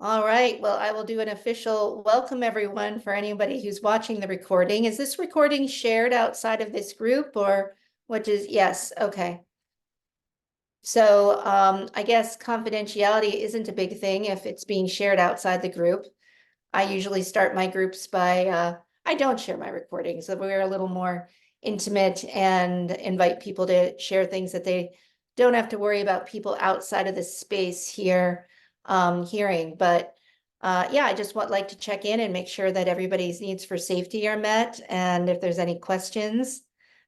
All right, well, I will do an official welcome everyone for anybody who's watching the recording. Is this recording shared outside of this group or what is, yes, okay. So I guess confidentiality isn't a big thing if it's being shared outside the group. I usually start my groups by, I don't share my recordings, so we're a little more intimate and invite people to share things that they don't have to worry about people outside of the space here hearing. But yeah, I just like to check in and make sure that everybody's needs for safety are met. And if there's any questions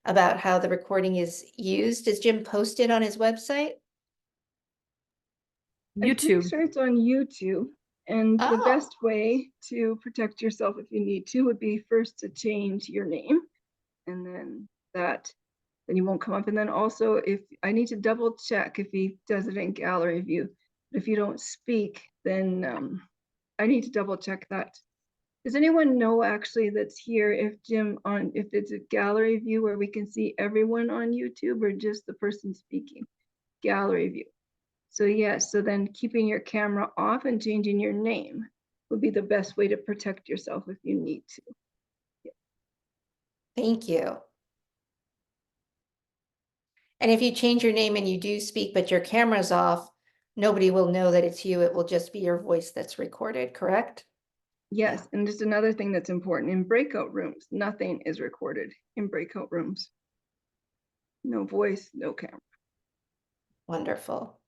about how the recording is used, does Jim post it on his website? I'm pretty YouTube. sure it's on YouTube. And the Oh, best way to protect yourself if you need to would be first to change your name, and then you won't come up. And then also, if I need to double check if he does it in gallery view, if you don't speak, then I need to double check that. Does anyone know actually that's here if if it's a gallery view where we can see everyone on YouTube or just the person speaking? Gallery view. So yes, so then keeping your camera off and changing your name would be the best way to protect yourself if you need to. thank you. And if you change your name and you do speak, but your camera's off, nobody will know that it's you. It will just be your voice that's recorded, correct? Yes, Yeah. and just another thing that's important in breakout rooms, nothing is recorded in breakout rooms. No voice, no camera. Wonderful.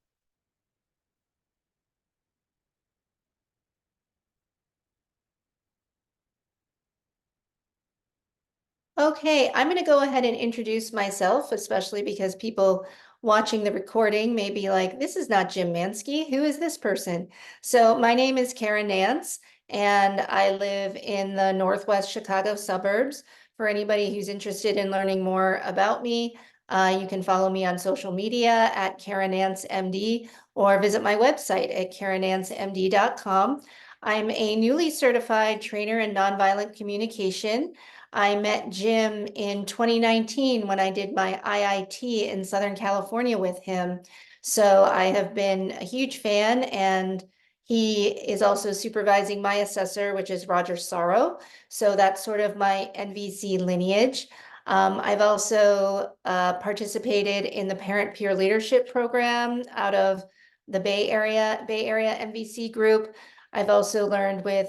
Okay, I'm going to go ahead and introduce myself, especially because people watching the recording may be like, this is not Jim Mansky. Who is this person? So my name is Karen Nance, and I live in the Northwest Chicago suburbs. For anybody who's interested in learning more about me, you can follow me on social media at Karen Nance MD or visit my website at karennancemd.com. I'm a newly certified trainer in nonviolent communication. I met Jim in 2019 when I did my IIT in Southern California with him. So I have been a huge fan, and he is also supervising my assessor, which is Roger Sorrow. So that's sort of my NVC lineage. I've also participated in the Parent Peer Leadership Program out of the Bay Area NVC group. I've also learned with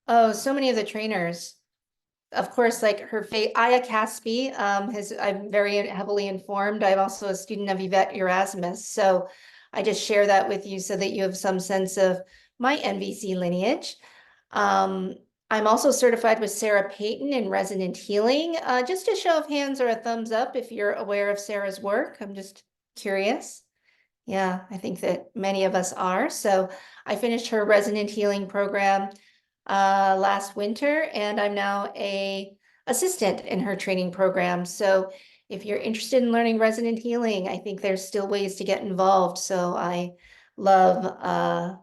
oh, so many of the trainers. Of course, like her Aya Caspi, I'm very heavily informed. I'm also a student of Yvette Erasmus. So I just share that with you so that you have some sense of my NVC lineage. Um, I'm also certified with Sarah Payton in resonant healing. Just a show of hands or a thumbs up if you're aware of Sarah's work. I'm just curious. Yeah, I think that many of us are. So I finished her resonant healing program last winter, and I'm now a assistant in her training program. So if you're interested in learning resonant healing, I think there's still ways to get involved. So I love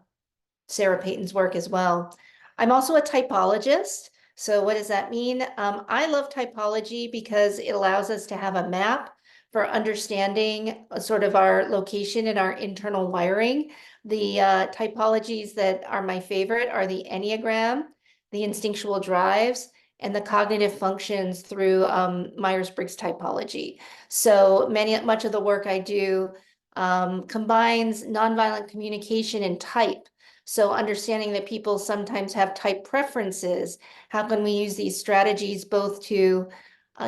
Sarah Payton's work as well. I'm also a typologist. So what does that mean? I love typology because it allows us to have a map for understanding sort of our location and our internal wiring. The typologies that are my favorite are the Enneagram, the instinctual drives, and the cognitive functions through Myers-Briggs typology. So much of the work I do combines nonviolent communication and type. So understanding that people sometimes have type preferences, how can we use these strategies both to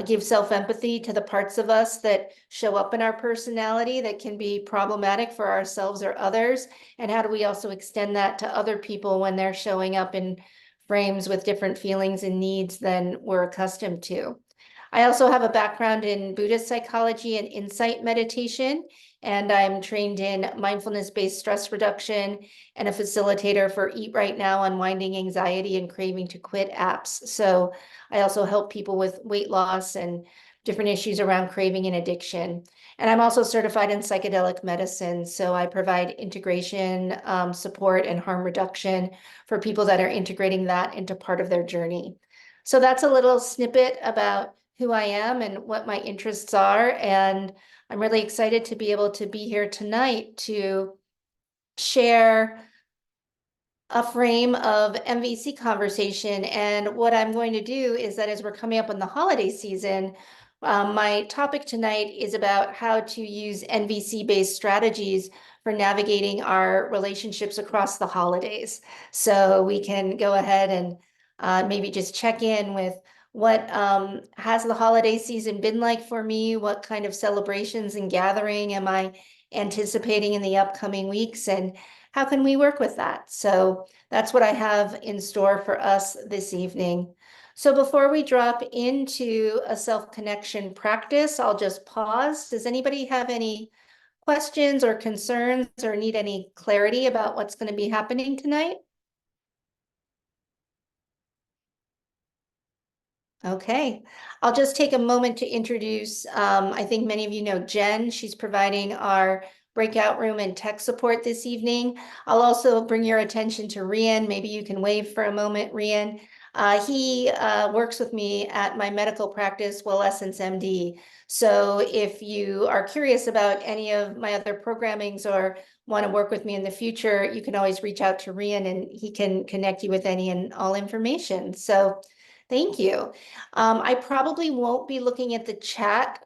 give self-empathy to the parts of us that show up in our personality that can be problematic for ourselves or others? And how do we also extend that to other people when they're showing up in frames with different feelings and needs than we're accustomed to? I also have a background in Buddhist psychology and insight meditation, and I'm trained in mindfulness-based stress reduction and a facilitator for Eat Right Now, Unwinding Anxiety and Craving to Quit apps. So I also help people with weight loss and different issues around craving and addiction. And I'm also certified in psychedelic medicine. So I provide integration, support, and harm reduction for people that are integrating that into part of their journey. So that's a little snippet about who I am and what my interests are. And I'm really excited to be able to be here tonight to share a frame of MVC conversation. And what I'm going to do is that as we're coming up on the holiday season, my topic tonight is about how to use NVC-based strategies for navigating our relationships across the holidays. So we can go ahead and maybe just check in with what has the holiday season been like for me? What kind of celebrations and gathering am I anticipating in the upcoming weeks? And how can we work with that? So that's what I have in store for us this evening. So before we drop into a self-connection practice, I'll just pause. Does anybody have any questions or concerns or need any clarity about what's going to be happening tonight? Okay, I'll just take a moment to introduce, I think many of you know Jen. She's providing our breakout room and tech support this evening. I'll also bring your attention to Rian. Maybe you can wave for a moment, Rian. He works with me at my medical practice, Well Essence MD. So if you are curious about any of my other programmings or want to work with me in the future, you can always reach out to Rian and he can connect you with any and all information. So thank you. I probably won't be looking at the chat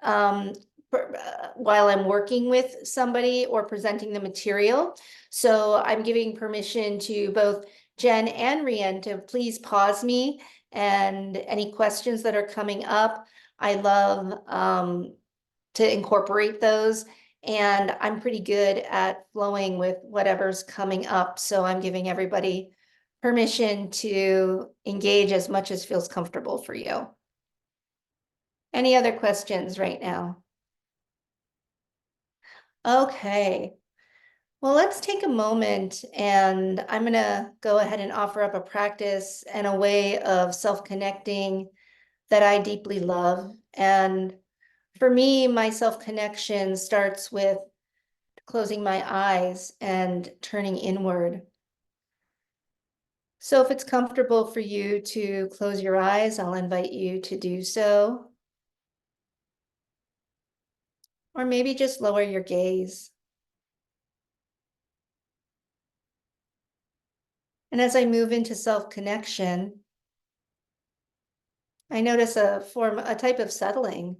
while I'm working with somebody or presenting the material. So I'm giving permission to both Jen and Rian to please pause me and any questions that are coming up. I love to incorporate those. And I'm pretty good at flowing with whatever's coming up. So I'm giving everybody permission to engage as much as feels comfortable for you. Any other questions right now? Okay. Well, let's take a moment and I'm going to go ahead and offer up a practice and a way of self-connecting that I deeply love. And for me, my self-connection starts with closing my eyes and turning inward. So if it's comfortable for you to close your eyes, I'll invite you to do so. Or maybe just lower your gaze. And as I move into self-connection, I notice a type of settling.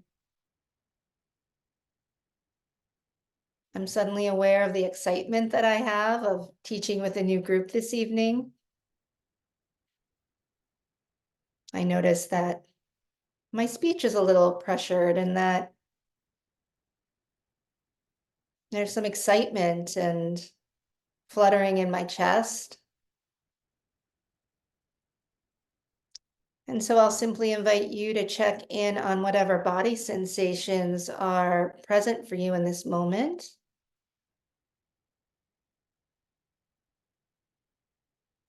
I'm suddenly aware of the excitement that I have of teaching with a new group this evening. I notice that my speech is a little pressured and that there's some excitement and fluttering in my chest. And so I'll simply invite you to check in on whatever body sensations are present for you in this moment.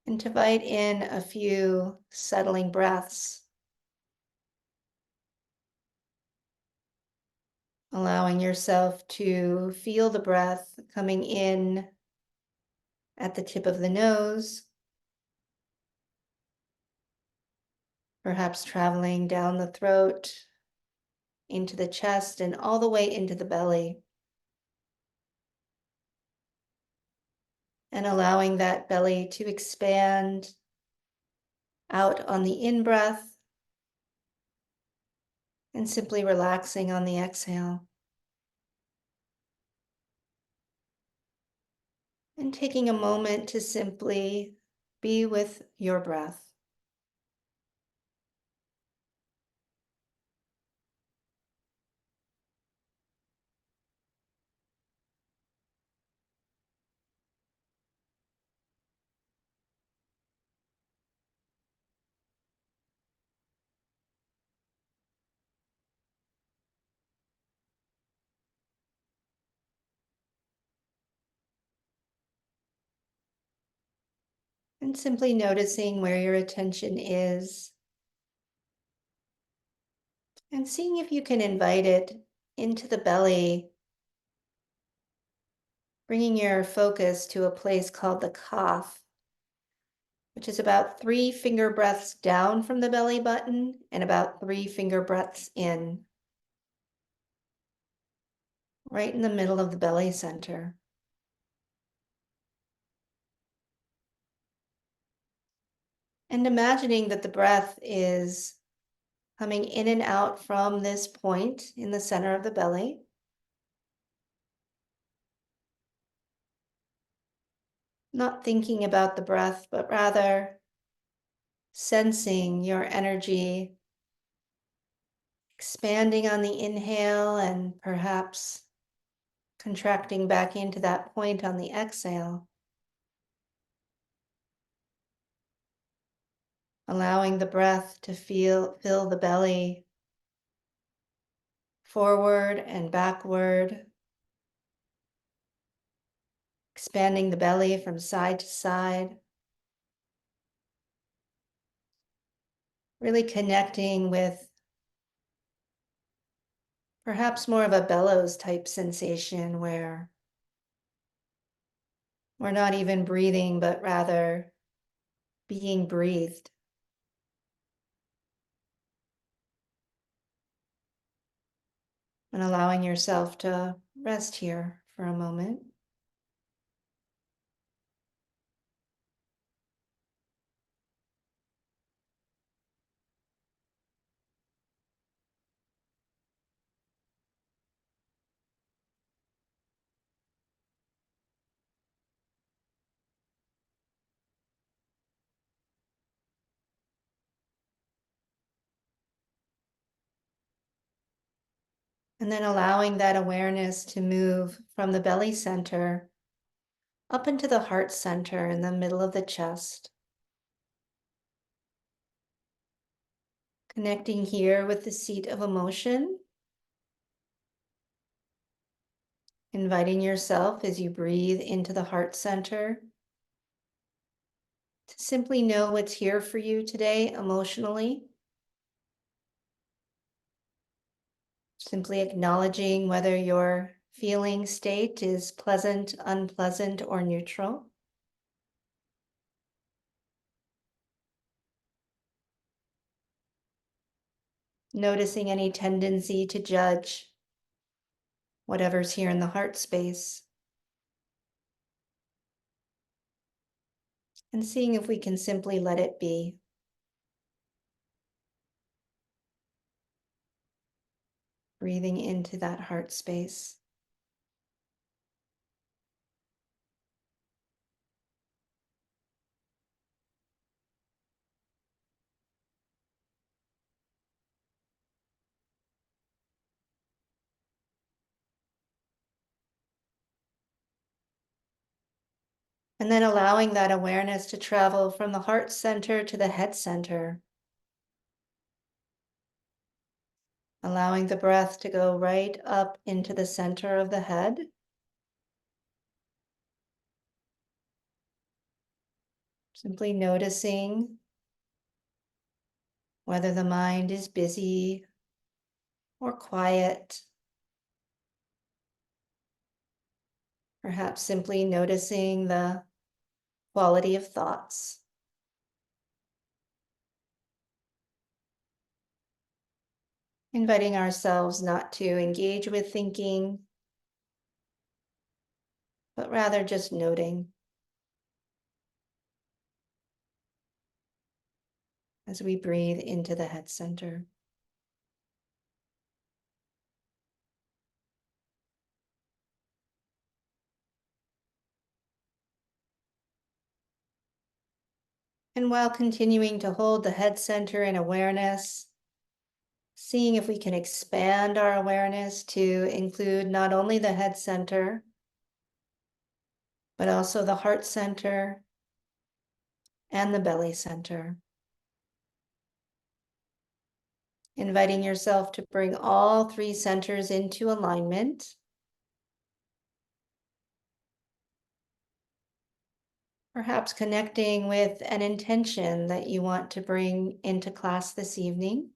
And to invite in a few settling breaths, allowing yourself to feel the breath coming in at the tip of the nose, perhaps traveling down the throat, into the chest, and all the way into the belly. And allowing that belly to expand out on the in-breath and simply relaxing on the exhale. And taking a moment to simply be with your breath. And simply noticing where your attention is and seeing if you can invite it into the belly, bringing your focus to a place called the kaf, which is about 3 finger breaths down from the belly button and about 3 finger breaths in, right in the middle of the belly center. And imagining that the breath is coming in and out from this point in the center of the belly. Not thinking about the breath, but rather sensing your energy expanding on the inhale and perhaps contracting back into that point on the exhale. Allowing the breath to fill the belly forward and backward, expanding the belly from side to side, really connecting with perhaps more of a bellows type sensation where we're not even breathing, but rather being breathed. And allowing yourself to rest here for a moment. And then allowing that awareness to move from the belly center up into the heart center in the middle of the chest. Connecting here with the seat of emotion. Inviting yourself as you breathe into the heart center to simply know what's here for you today emotionally. Simply acknowledging whether your feeling state is pleasant, unpleasant, or neutral. Noticing any tendency to judge whatever's here in the heart space. And seeing if we can simply let it be. Breathing into that heart space. And then allowing that awareness to travel from the heart center to the head center. Allowing the breath to go right up into the center of the head. Simply noticing whether the mind is busy or quiet. Perhaps simply noticing the quality of thoughts. Inviting ourselves not to engage with thinking, but rather just noting as we breathe into the head center. And while continuing to hold the head center in awareness, seeing if we can expand our awareness to include not only the head center, but also the heart center and the belly center. Inviting yourself to bring all three centers into alignment. Perhaps connecting with an intention that you want to bring into class this evening.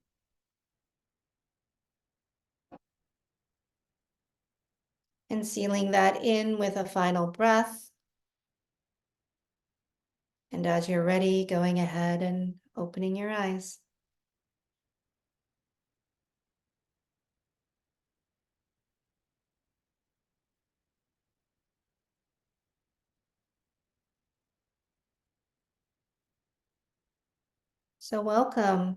And sealing that in with a final breath. And as you're ready, going ahead and opening your eyes. So welcome.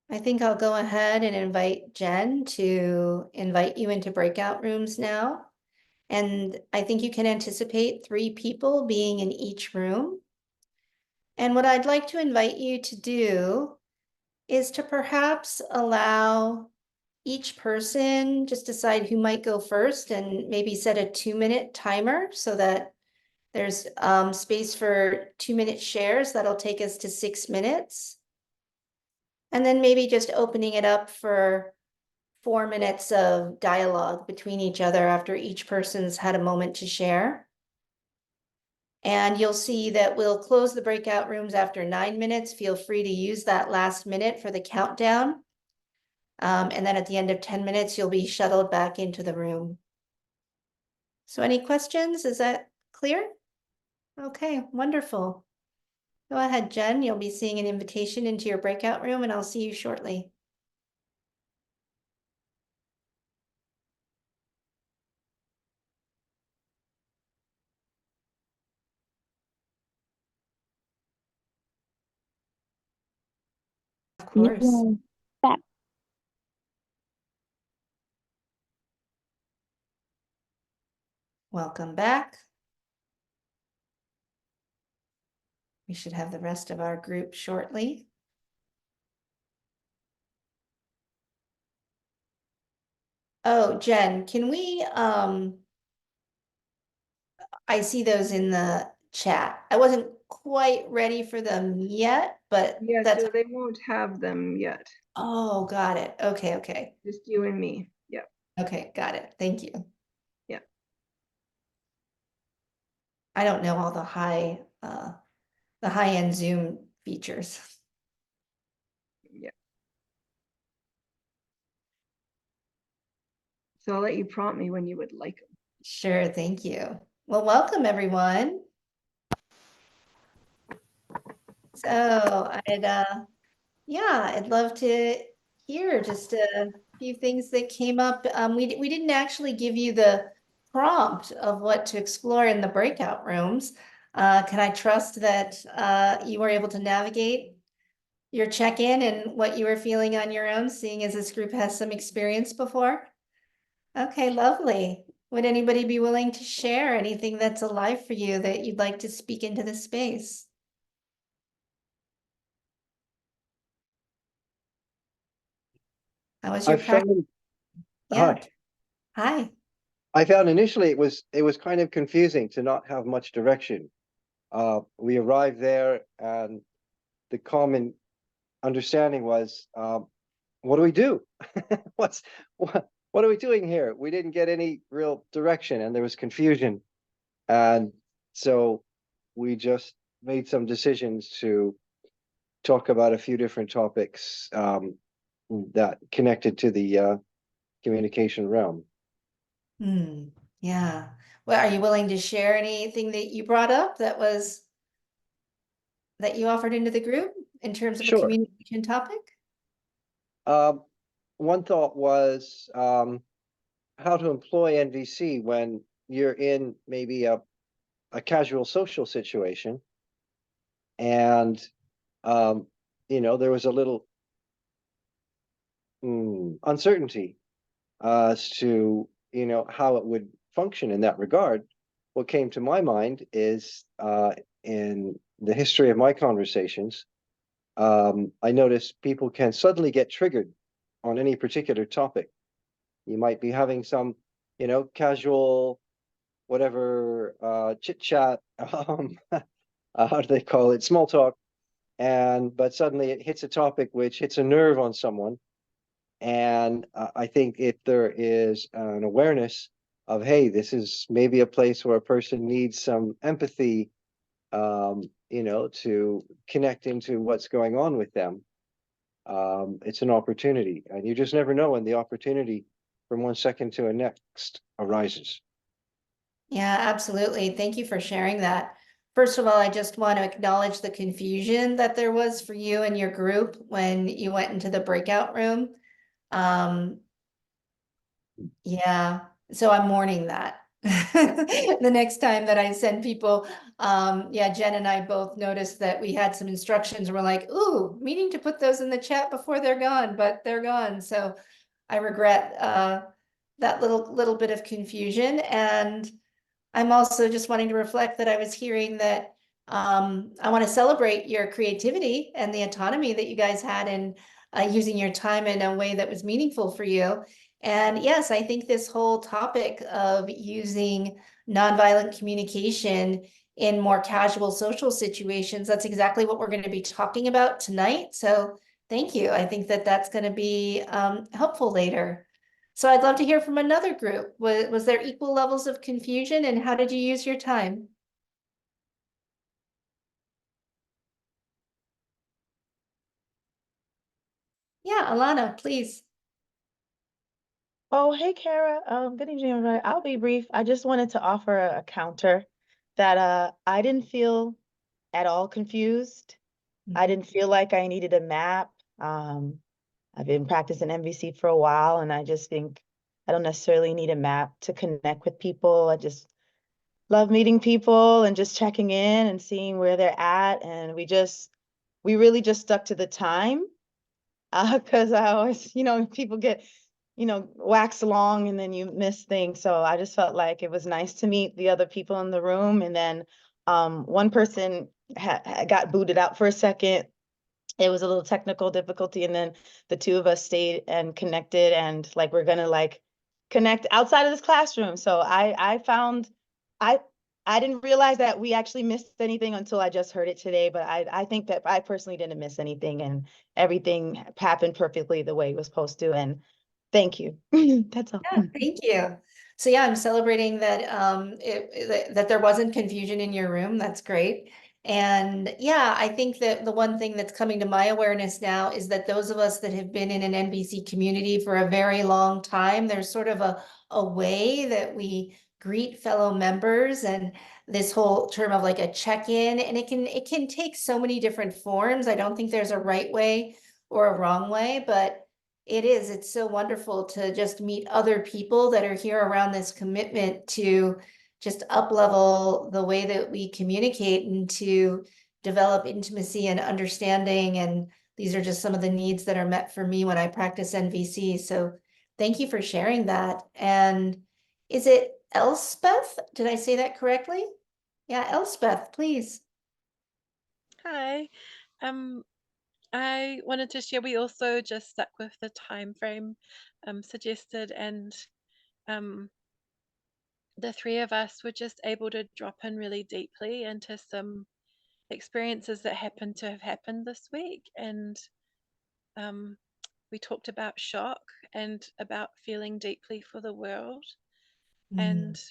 I think I'll go ahead and invite Jen to invite you into breakout rooms now. And I think you can anticipate 3 people being in each room. And what I'd like to invite you to do is to perhaps allow each person, just decide who might go first and maybe set a 2-minute timer so that there's space for 2-minute shares. That'll take us to 6 minutes. And then maybe just opening it up for 4 minutes of dialogue between each other after each person's had a moment to share. And you'll see that we'll close the breakout rooms after 9 minutes. Feel free to use that last minute for the countdown. And then at the end of 10 minutes, you'll be shuttled back into the room. So any questions? Is that clear? Okay, wonderful. Go ahead, Jen. You'll be seeing an invitation into your breakout room, and I'll see you shortly. Of course. Yeah. Back. Welcome back. We should have the rest of our group shortly. Oh, Jen, can we, I see those in the chat. I wasn't quite ready for them yet, but Yeah, that's, so they won't have them yet. oh, got it. Okay, okay. Just you and me. Yeah. Okay, got it. Thank you. Yeah. I don't know all the high-end Zoom features. Yeah. So I'll let you prompt me when you would like them. Sure, thank you. Well, welcome everyone. So I'd love to hear just a few things that came up. We didn't actually give you the prompt of what to explore in the breakout rooms. Can I trust that you were able to navigate your check-in and what you were feeling on your own, seeing as this group has some experience before? Okay, lovely. Would anybody be willing to share anything that's alive for you that you'd like to speak into the space? How was I your practice? found Yeah. hi. Hi. I found initially it was kind of confusing to not have much direction. We arrived there and the common understanding was, what do we do? What's what are we doing here? We didn't get any real direction and there was confusion. And so we just made some decisions to talk about a few different topics that connected to the communication realm. Yeah. Well, are you willing to share anything that you brought up that you offered into the group in terms of a Sure. communication topic? Um, One thought was how to employ NVC when you're in maybe a casual social situation. And, um, there was a little uncertainty as to, how it would function in that regard. What came to my mind is in the history of my conversations, I noticed people can suddenly get triggered on any particular topic. You might be having some, casual, whatever, chit chat, how do they call it? Small talk. But suddenly it hits a topic which hits a nerve on someone. And I think if there is an awareness of, hey, this is maybe a place where a person needs some empathy, to connect into what's going on with them, it's an opportunity, and you just never know when the opportunity from one second to the next arises. Yeah, absolutely. Thank you for sharing that. First of all, I just want to acknowledge the confusion that there was for you and your group when you went into the breakout room. Yeah, so I'm mourning that. The next time that I send people, yeah, Jen and I both noticed that we had some instructions and we're like, ooh, meaning to put those in the chat before they're gone, but they're gone. So I regret that little bit of confusion. And I'm also just wanting to reflect that I was hearing that I want to celebrate your creativity and the autonomy that you guys had in using your time in a way that was meaningful for you. And yes, I think this whole topic of using nonviolent communication in more casual social situations, that's exactly what we're going to be talking about tonight. So thank you. I think that that's going to be helpful later. So I'd love to hear from another group. Was there equal levels of confusion and how did you use your time? Yeah, Alana, please. Oh, hey, Kara. Good evening, everybody. I'll be brief. I just wanted to offer a counter that I didn't feel at all confused. I didn't feel like I needed a map. I've been practicing MVC for a while, and I just think I don't necessarily need a map to connect with people. I just love meeting people and just checking in and seeing where they're at. And we really just stuck to the time. Because I always, people get, wax long and then you miss things. So I just felt like it was nice to meet the other people in the room. And then one person got booted out for a second. It was a little technical difficulty, and then the two of us stayed and connected, and like we're gonna like connect outside of this classroom. So I found I I didn't realize that we actually missed anything until I just heard it today, but I think that I personally didn't miss anything, and everything happened perfectly the way it was supposed to. And thank you. That's all. Yeah, thank you. So yeah, I'm celebrating that that there wasn't confusion in your room. That's great. And yeah, I think that the one thing that's coming to my awareness now is that those of us that have been in an NBC community for a very long time, there's sort of a way that we greet fellow members and this whole term of like a check-in, and it can take so many different forms. I don't think there's a right way or a wrong way, but it's so wonderful to just meet other people that are here around this commitment to just up level the way that we communicate and to develop intimacy and understanding. And these are just some of the needs that are met for me when I practice NVC. So thank you for sharing that. And is it Elspeth? Did I say that correctly? Yeah, Elspeth, please. Hi. Um, I wanted to share we also just stuck with the time frame suggested, and um, the three of us were just able to drop in really deeply into some experiences that happened to have happened this week. And um, we talked about shock and about feeling deeply for the world. And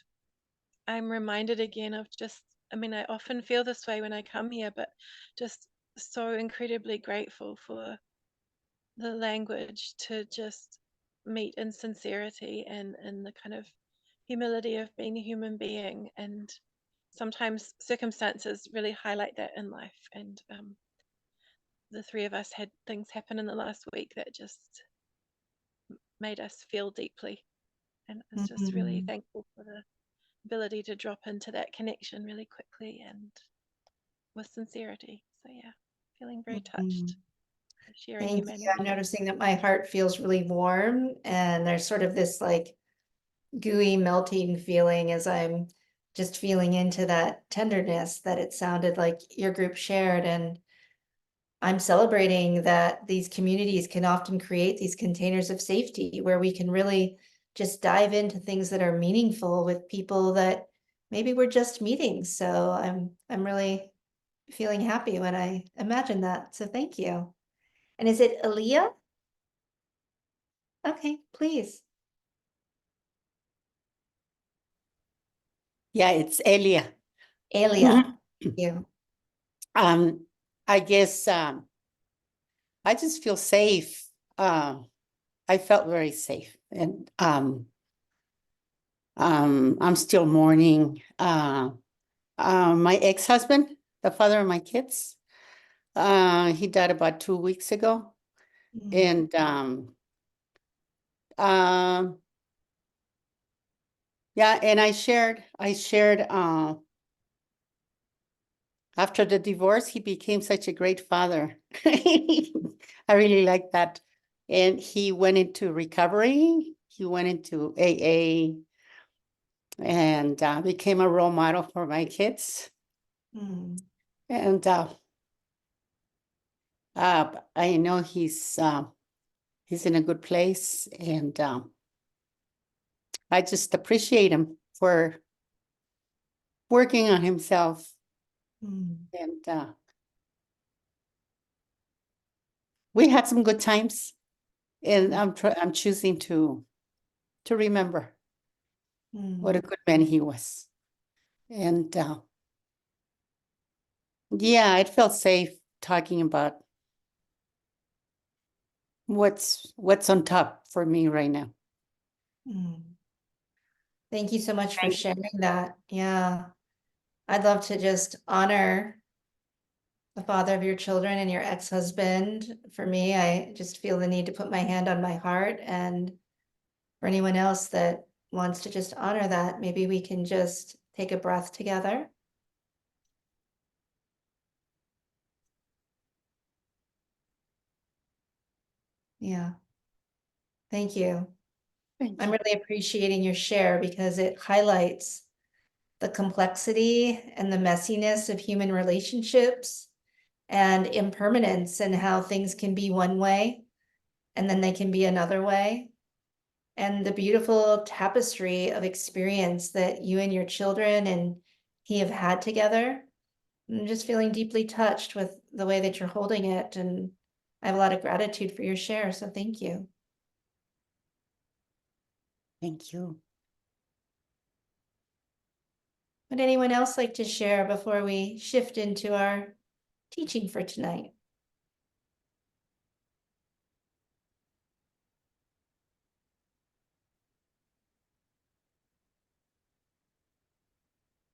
I'm reminded again of just, I mean, I often feel this way when I come here, but just so incredibly grateful for the language to just meet in sincerity and in the kind of humility of being a human being. And sometimes circumstances really highlight that in life. And the three of us had things happen in the last week that just made us feel deeply. And I was just really thankful for the ability to drop into that connection really quickly and with sincerity. So yeah, feeling very touched, sharing Thank you. I'm humanity. noticing that my heart feels really warm and there's sort of this like gooey melting feeling as I'm just feeling into that tenderness that it sounded like your group shared. And I'm celebrating that these communities can often create these containers of safety where we can really just dive into things that are meaningful with people that maybe we're just meeting. So I'm really feeling happy when I imagine that. So thank you. And is it Aaliyah? Okay, please. Yeah, it's Elia. Alia, thank you. I guess I just feel safe. I felt very safe, and I'm still mourning. My ex-husband, the father of my kids, he died about 2 weeks ago, and yeah, Yeah, and I shared, after the divorce, he became such a great father. I really like that. And he went into recovery, he went into AA, and became a role model for my kids. Hmm. And I know he's in a good place, and I just appreciate him for working on himself. Hmm. And we had some good times, and I'm choosing to remember what a Hmm. good man he was. And yeah, it felt safe talking about what's on top for me right now. Hmm. Thank you so much for sharing that. Yeah. I'd love to just honor the father of your children and your ex-husband. For me, I just feel the need to put my hand on my heart. And for anyone else that wants to just honor that, maybe we can just take a breath together. Yeah. Thank you. Thank I'm you. really appreciating your share because it highlights the complexity and the messiness of human relationships and impermanence and how things can be one way and then they can be another way. And the beautiful tapestry of experience that you and your children and he have had together. I'm just feeling deeply touched with the way that you're holding it. And I have a lot of gratitude for your share. So thank you. Thank you. Would anyone else like to share before we shift into our teaching for tonight?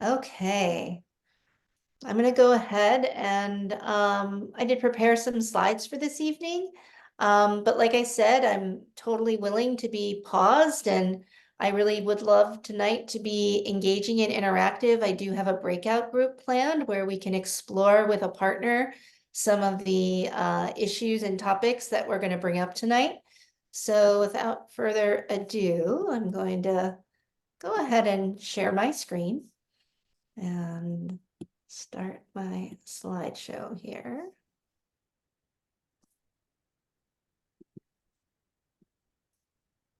Okay. I'm going to go ahead and I did prepare some slides for this evening. But like I said, I'm totally willing to be paused and I really would love tonight to be engaging and interactive. I do have a breakout group planned where we can explore with a partner some of the issues and topics that we're going to bring up tonight. So without further ado, I'm going to go ahead and share my screen and start my slideshow here.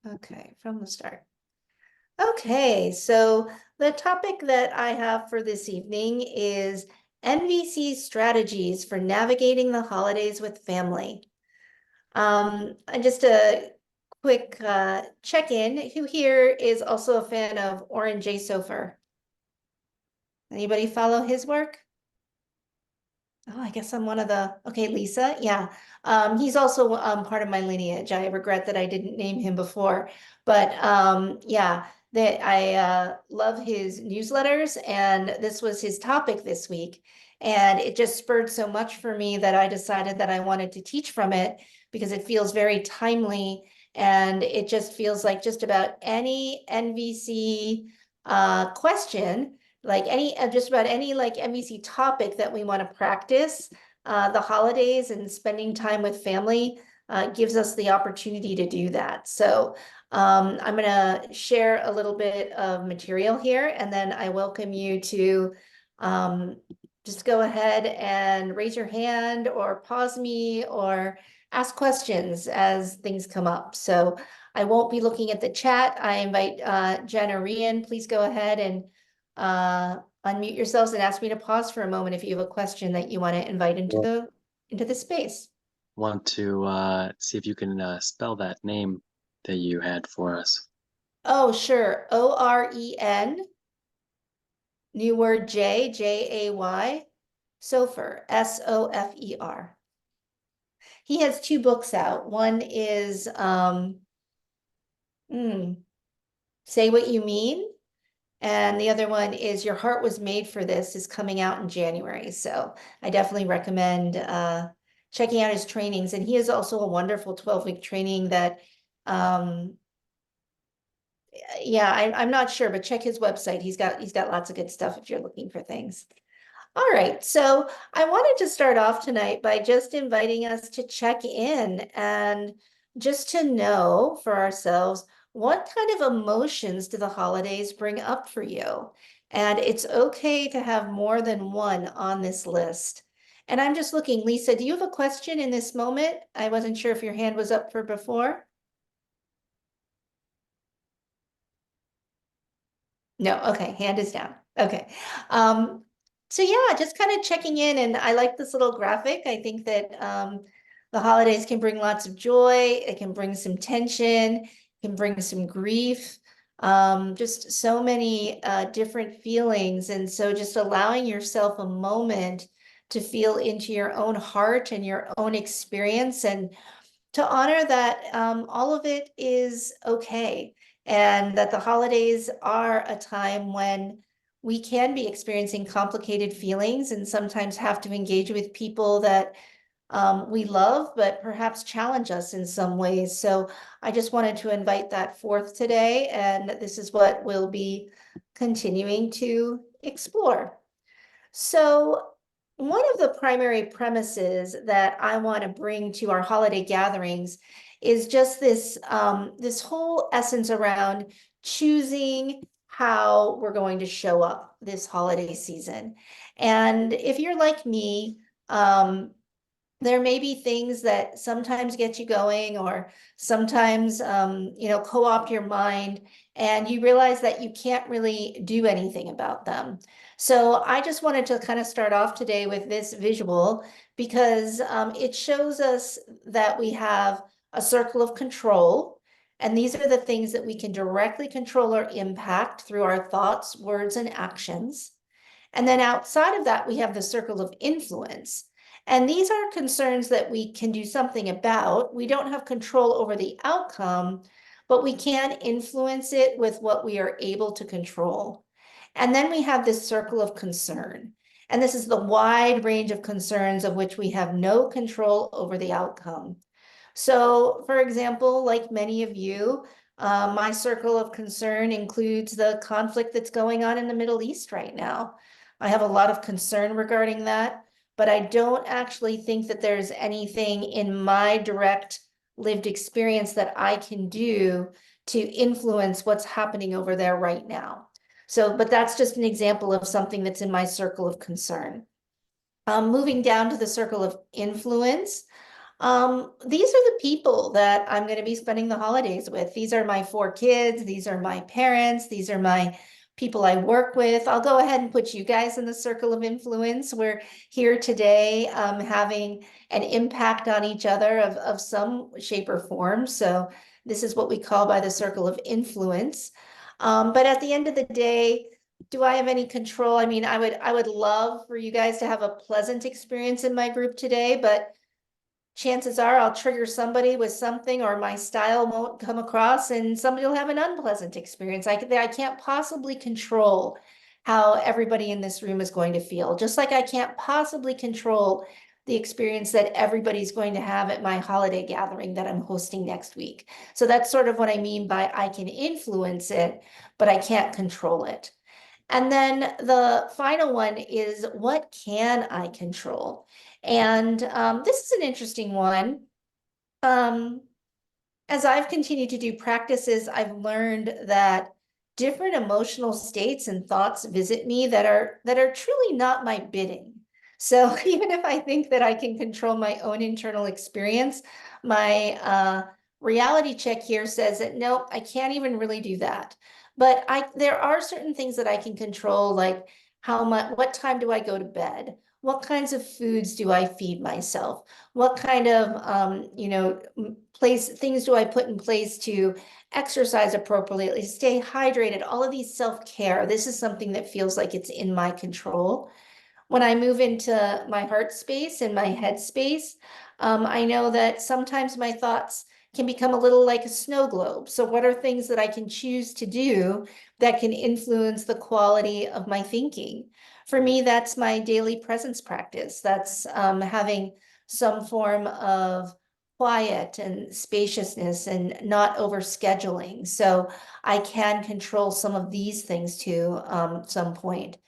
Okay, from the start. Okay, so the topic that I have for this evening is NVC strategies for navigating the holidays with family. And just a quick check-in. Who here is also a fan of Oren J. Sofer? Anybody follow his work? Oh, I guess I'm one of the, okay, Lisa, yeah. He's also part of my lineage. I regret that I didn't name him before, but yeah, that I love his newsletters and this was his topic this week. And it just spurred so much for me that I decided that I wanted to teach from it because it feels very timely and it just feels like just about any NVC question like any just about any like MVC topic that we want to practice, the holidays and spending time with family gives us the opportunity to do that. So I'm going to share a little bit of material here, and then I welcome you to just go ahead and raise your hand or pause me or ask questions as things come up. So I won't be looking at the chat. I invite Jen or Rian, please go ahead and unmute yourselves and ask me to pause for a moment if you have a question that you want to invite into the space. Want to see if you can spell that name that you had for us. Oh, sure. Oren, new word Jay, Sofer, Sofer. He has two books out. One is Say What You Mean. And the other one is Your Heart Was Made for This is coming out in January. So I definitely recommend checking out his trainings. And he has also a wonderful 12-week training that yeah, I'm not sure, but check his website. He's got lots of good stuff if you're looking for things. All right, so I wanted to start off tonight by just inviting us to check in and just to know for ourselves, what kind of emotions do the holidays bring up for you? And it's okay to have more than one on this list. And I'm just looking, Lisa, do you have a question in this moment? I wasn't sure if your hand was up for before. No, okay, hand is down. Okay. So yeah, just kind of checking in, and I like this little graphic. I think that the holidays can bring lots of joy, it can bring some tension, it can bring some grief, just so many different feelings. And so just allowing yourself a moment to feel into your own heart and your own experience, and to honor that all of it is okay, and that the holidays are a time when we can be experiencing complicated feelings and sometimes have to engage with people that we love, but perhaps challenge us in some ways. So I just wanted to invite that forth today, and this is what we'll be continuing to explore. So one of the primary premises that I want to bring to our holiday gatherings is just this whole essence around choosing how we're going to show up this holiday season. And if you're like me, there may be things that sometimes get you going, or sometimes co-opt your mind, and you realize that you can't really do anything about them. So I just wanted to kind of start off today with this visual, because it shows us that we have a circle of control, and these are the things that we can directly control or impact through our thoughts, words, and actions. And then outside of that, we have the circle of influence. And these are concerns that we can do something about. We don't have control over the outcome, but we can influence it with what we are able to control. And then we have this circle of concern. And this is the wide range of concerns of which we have no control over the outcome. So, for example, like many of you, my circle of concern includes the conflict that's going on in the Middle East right now. I have a lot of concern regarding that, but I don't actually think that there's anything in my direct lived experience that I can do to influence what's happening over there right now. So, but that's just an example of something that's in my circle of concern. Moving down to the circle of influence, these are the people that I'm going to be spending the holidays with. These are my 4 kids. These are my parents. These are my people I work with. I'll go ahead and put you guys in the circle of influence. We're here today having an impact on each other of some shape or form. So this is what we call by the circle of influence. But at the end of the day, do I have any control? I mean, I would love for you guys to have a pleasant experience in my group today, but chances are I'll trigger somebody with something, or my style won't come across, and somebody will have an unpleasant experience. I can't possibly control how everybody in this room is going to feel, just like I can't possibly control the experience that everybody's going to have at my holiday gathering that I'm hosting next week. So that's sort of what I mean by I can influence it, but I can't control it. And then the final one is, what can I control? And this is an interesting one. As I've continued to do practices, I've learned that different emotional states and thoughts visit me that are truly not my bidding. So even if I think that I can control my own internal experience, my reality check here says that no, I can't even really do that. But there are certain things that I can control, like what time do I go to bed? What kinds of foods do I feed myself? What kind of things do I put in place to exercise appropriately, stay hydrated, all of these self-care. This is something that feels like it's in my control. When I move into my heart space and my head space, I know that sometimes my thoughts can become a little like a snow globe. So what are things that I can choose to do that can influence the quality of my thinking? For me, that's my daily presence practice. That's having some form of quiet and spaciousness and not over scheduling. So I can control some of these things to some point.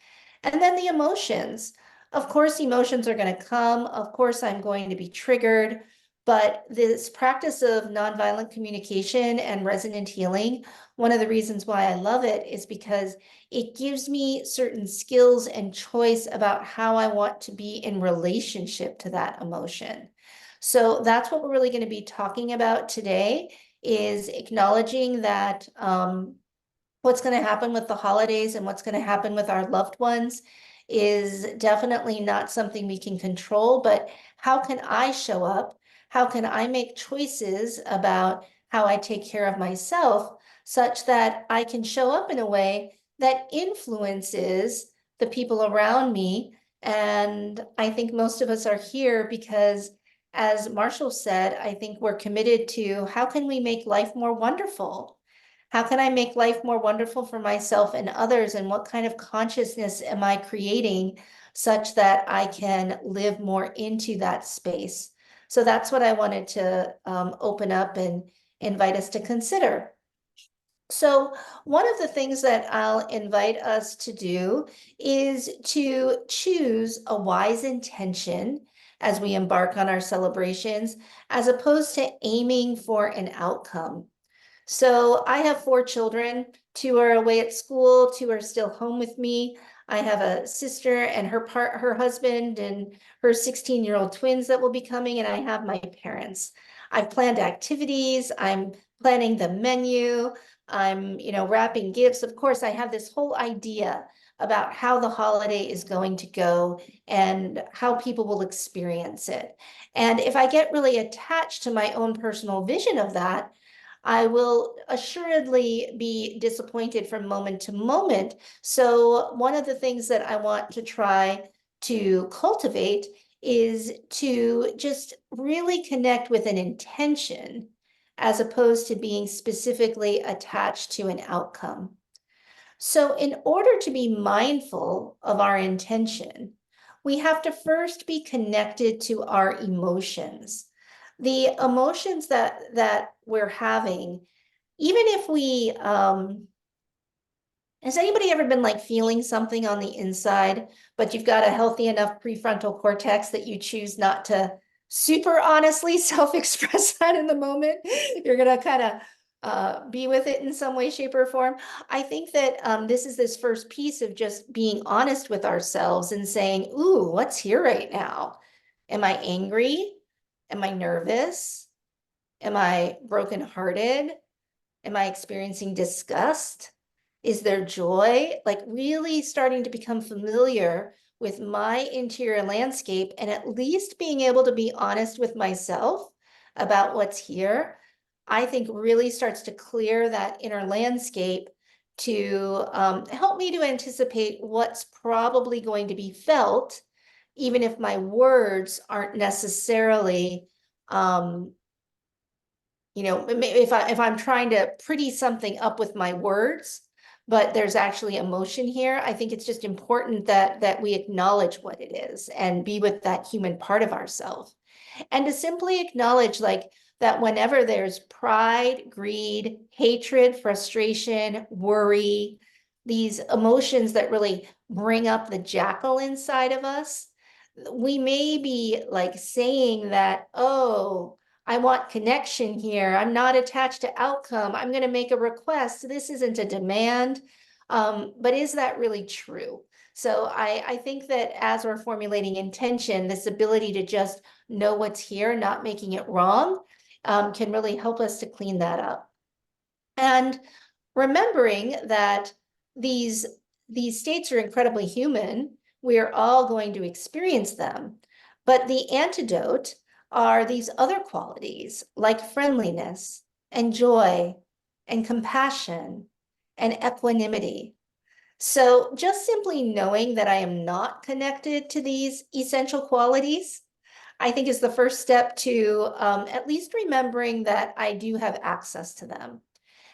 And then the emotions. Of course, emotions are going to come. Of course, I'm going to be triggered. But this practice of nonviolent communication and resonant healing, one of the reasons why I love it is because it gives me certain skills and choice about how I want to be in relationship to that emotion. So that's what we're really going to be talking about today, is acknowledging that what's going to happen with the holidays and what's going to happen with our loved ones is definitely not something we can control, but how can I show up? How can I make choices about how I take care of myself such that I can show up in a way that influences the people around me? And I think most of us are here because, as Marshall said, I think we're committed to how can we make life more wonderful? How can I make life more wonderful for myself and others? And what kind of consciousness am I creating such that I can live more into that space? So that's what I wanted to open up and invite us to consider. So one of the things that I'll invite us to do is to choose a wise intention as we embark on our celebrations, as opposed to aiming for an outcome. So I have 4 children. 2 are away at school, 2 are still home with me. I have a sister and her husband and her 16-year-old twins that will be coming, and I have my parents. I've planned activities, I'm planning the menu, I'm, wrapping gifts. Of course, I have this whole idea about how the holiday is going to go and how people will experience it. And if I get really attached to my own personal vision of that, I will assuredly be disappointed from moment to moment. So one of the things that I want to try to cultivate is to just really connect with an intention as opposed to being specifically attached to an outcome. So in order to be mindful of our intention, we have to first be connected to our emotions. The emotions that we're having, even if we has anybody ever been like feeling something on the inside, but you've got a healthy enough prefrontal cortex that you choose not to super honestly self-express that in the moment? You're gonna kind of be with it in some way, shape, or form. I think that this is this first piece of just being honest with ourselves and saying, ooh, what's here right now? Am I angry? Am I nervous? Am I brokenhearted? Am I experiencing disgust? Is there joy? Like really starting to become familiar with my interior landscape and at least being able to be honest with myself about what's here, I think really starts to clear that inner landscape to help me to anticipate what's probably going to be felt, even if my words aren't necessarily if I'm trying to pretty something up with my words, but there's actually emotion here, I think it's just important that we acknowledge what it is and be with that human part of ourselves. And to simply acknowledge like that whenever there's pride, greed, hatred, frustration, worry, these emotions that really bring up the jackal inside of us, we may be like saying that, oh, I want connection here. I'm not attached to outcome. I'm going to make a request. This isn't a demand. But is that really true? So I think that as we're formulating intention, this ability to just know what's here, not making it wrong, can really help us to clean that up. And remembering that these states are incredibly human, we are all going to experience them. But the antidote are these other qualities like friendliness and joy and compassion and equanimity. So just simply knowing that I am not connected to these essential qualities, I think is the first step to at least remembering that I do have access to them.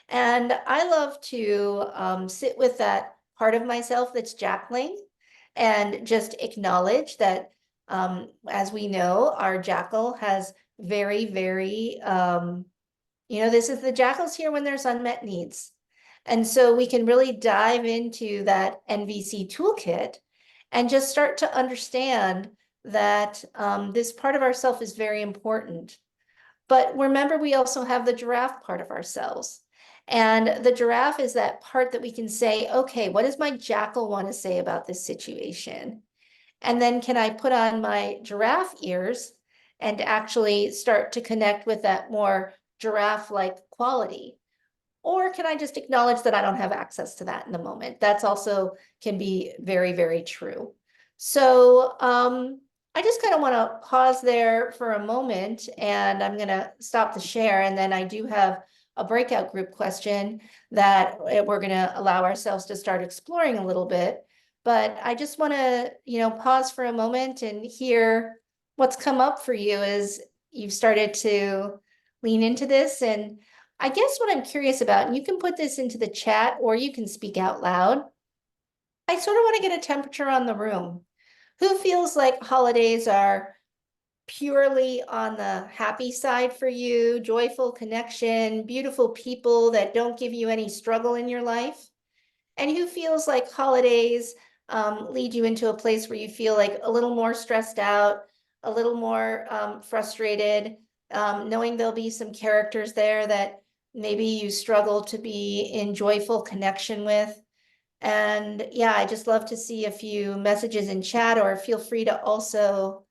And I love to sit with that part of myself that's jackling and just acknowledge that, as we know, our jackal has very, very, this is the jackal's here when there's unmet needs. And so we can really dive into that NVC toolkit and just start to understand that this part of ourself is very important. But remember, we also have the giraffe part of ourselves. And the giraffe is that part that we can say, okay, what does my jackal want to say about this situation? And then can I put on my giraffe ears and actually start to connect with that more giraffe-like quality? Or can I just acknowledge that I don't have access to that in the moment? That's also can be very, very true. So I just kind of want to pause there for a moment, and I'm going to stop the share. And then I do have a breakout group question that we're going to allow ourselves to start exploring a little bit. But I just want to, pause for a moment and hear what's come up for you as you've started to lean into this. And I guess what I'm curious about, and you can put this into the chat or you can speak out loud. I sort of want to get a temperature on the room. Who feels like holidays are purely on the happy side for you, joyful connection, beautiful people that don't give you any struggle in your life? And who feels like holidays lead you into a place where you feel like a little more stressed out, a little more frustrated, knowing there'll be some characters there that maybe you struggle to be in joyful connection with? And yeah, I just love to see a few messages in chat, or feel free to also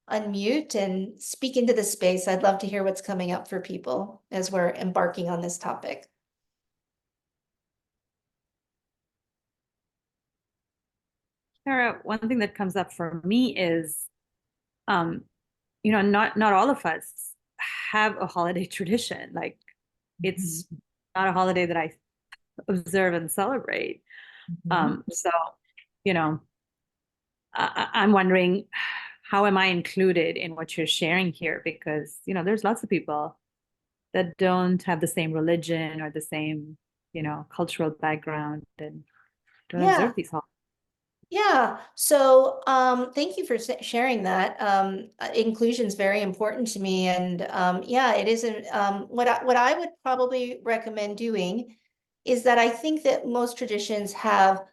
unmute and speak into the space. I'd love to hear what's coming up for people as we're embarking on this topic. Sarah, one thing that comes up for me is, not all of us have a holiday tradition. Like, it's not a holiday that I observe and celebrate. So, I'm wondering, how am I included in what you're sharing here? Because, there's lots of people that don't have the same religion or the same, cultural background and don't Yeah. observe these holidays. Yeah, so thank you for sharing that. Inclusion is very important to me, and yeah, it isn't. What I would probably recommend doing is that I think that most traditions have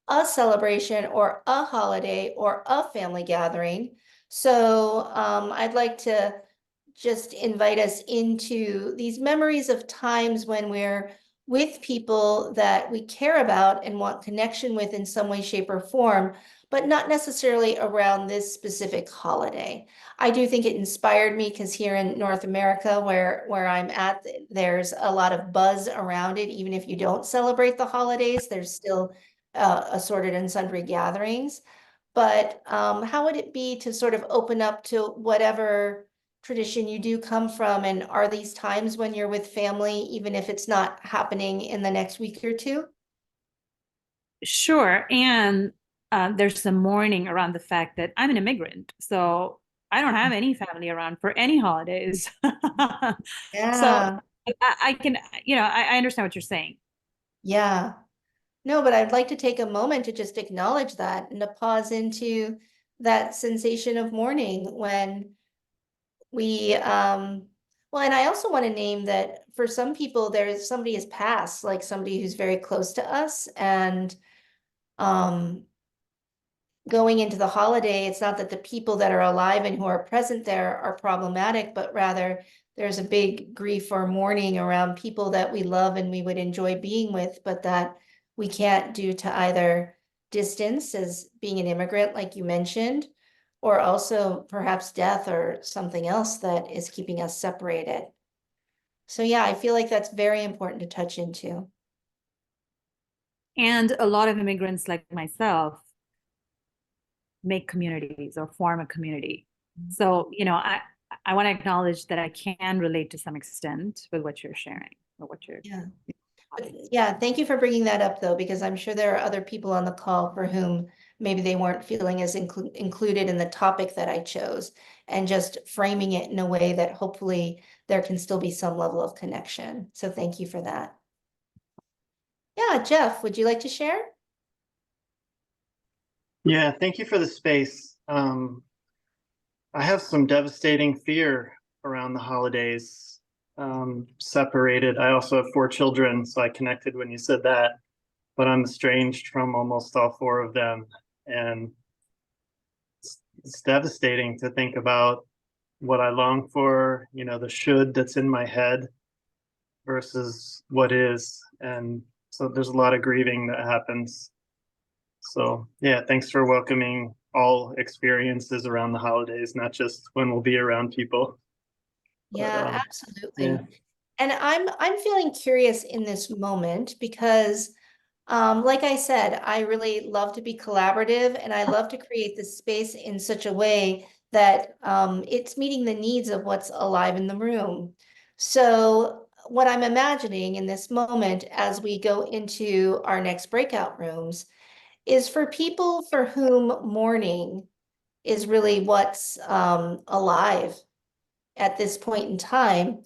a celebration or a holiday or a family gathering. So I'd like to just invite us into these memories of times when we're with people that we care about and want connection with in some way, shape, or form, but not necessarily around this specific holiday. I do think it inspired me because here in North America, where I'm at, there's a lot of buzz around it. Even if you don't celebrate the holidays, there's still assorted and sundry gatherings. But how would it be to sort of open up to whatever tradition you do come from? And are these times when you're with family, even if it's not happening in the next week or two? Sure. And there's some mourning around the fact that I'm an immigrant. So I don't have any family around for any holidays. So Yeah, I can, I understand what you're saying. yeah. No, but I'd like to take a moment to just acknowledge that and to pause into that sensation of mourning when we well, and I also want to name that for some people there's somebody has passed, like somebody who's very close to us, and um going into the holiday, it's not that the people that are alive and who are present there are problematic, but rather there's a big grief or mourning around people that we love and we would enjoy being with, but that we can't due to either distance as being an immigrant, like you mentioned, or also perhaps death or something else that is keeping us separated. So yeah, I feel like that's very important to touch into. And a lot of immigrants like myself make communities or form a community. So, I want to acknowledge that I can relate to some extent with what you're sharing or what you're. Yeah. Yeah, thank you for bringing that up though, because I'm sure there are other people on the call for whom maybe they weren't feeling as included in the topic that I chose, and just framing it in a way that hopefully there can still be some level of connection. So thank you for that. Yeah, Jeff, would you like to share? Yeah, thank you for the space. I have some devastating fear around the holidays, separated. I also have 4 children, so I connected when you said that, but I'm estranged from almost all 4 of them. And it's devastating to think about what I long for, you know, the should that's in my head versus what is. And so there's a lot of grieving that happens. So yeah, thanks for welcoming all experiences around the holidays, not just when we'll be around people. Yeah, But, absolutely. yeah. And I'm feeling curious in this moment because like I said, I really love to be collaborative and I love to create this space in such a way that it's meeting the needs of what's alive in the room. So what I'm imagining in this moment as we go into our next breakout rooms is for people for whom mourning is really what's alive at this point in time,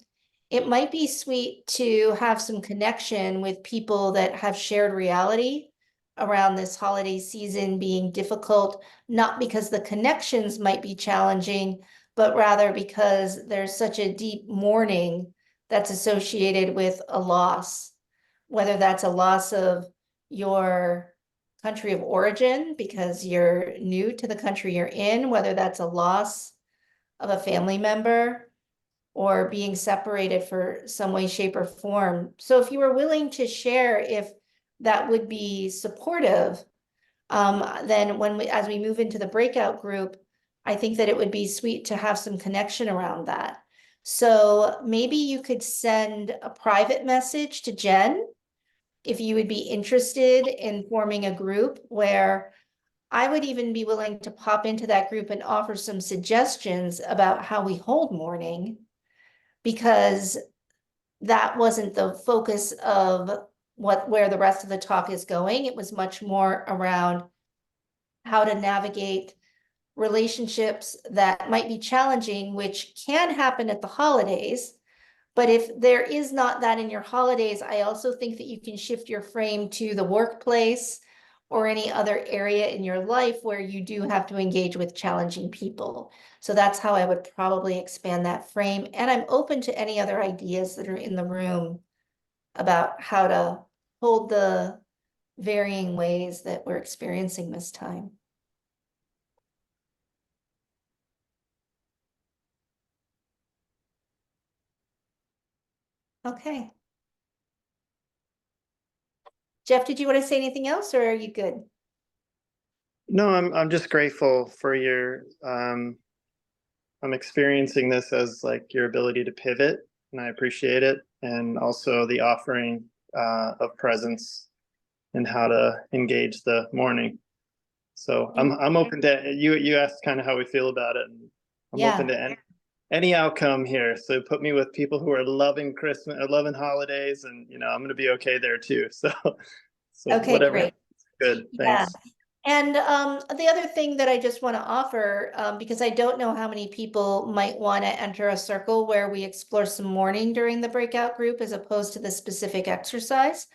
it might be sweet to have some connection with people that have shared reality around this holiday season being difficult, not because the connections might be challenging, but rather because there's such a deep mourning that's associated with a loss, whether that's a loss of your country of origin because you're new to the country you're in, whether that's a loss of a family member or being separated for some way, shape, or form. So if you were willing to share if that would be supportive, then as we move into the breakout group, I think that it would be sweet to have some connection around that. So maybe you could send a private message to Jen if you would be interested in forming a group where I would even be willing to pop into that group and offer some suggestions about how we hold mourning, because that wasn't the focus of where the rest of the talk is going. It was much more around how to navigate relationships that might be challenging, which can happen at the holidays. But if there is not that in your holidays, I also think that you can shift your frame to the workplace or any other area in your life where you do have to engage with challenging people. So that's how I would probably expand that frame. And I'm open to any other ideas that are in the room about how to hold the varying ways that we're experiencing this time. Okay. Jeff, did you want to say anything else or are you good? No, I'm just grateful for your I'm experiencing this as like your ability to pivot, and I appreciate it, and also the offering of presence and how to engage the morning. So I'm open to you. You asked kind of how we feel about it, and I'm open to any outcome here. So put me with people who are loving Christmas, or loving holidays, and you know I'm going to be okay there too. So Okay, whatever. great. Good. Yeah. Thanks. And the other thing that I just want to offer, because I don't know how many people might want to enter a circle where we explore some mourning during the breakout group as opposed to the specific exercise.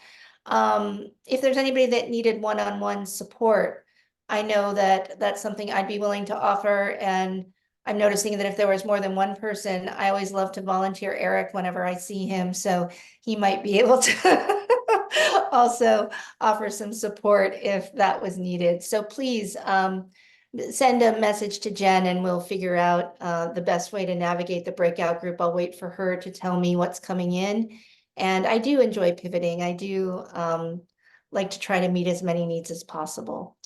If there's anybody that needed one-on-one support, I know that that's something I'd be willing to offer. And I'm noticing that if there was more than one person, I always love to volunteer Eric whenever I see him. So he might be able to also offer some support if that was needed. So please send a message to Jen and we'll figure out the best way to navigate the breakout group. I'll wait for her to tell me what's coming in. And I do enjoy pivoting. I do like to try to meet as many needs as possible.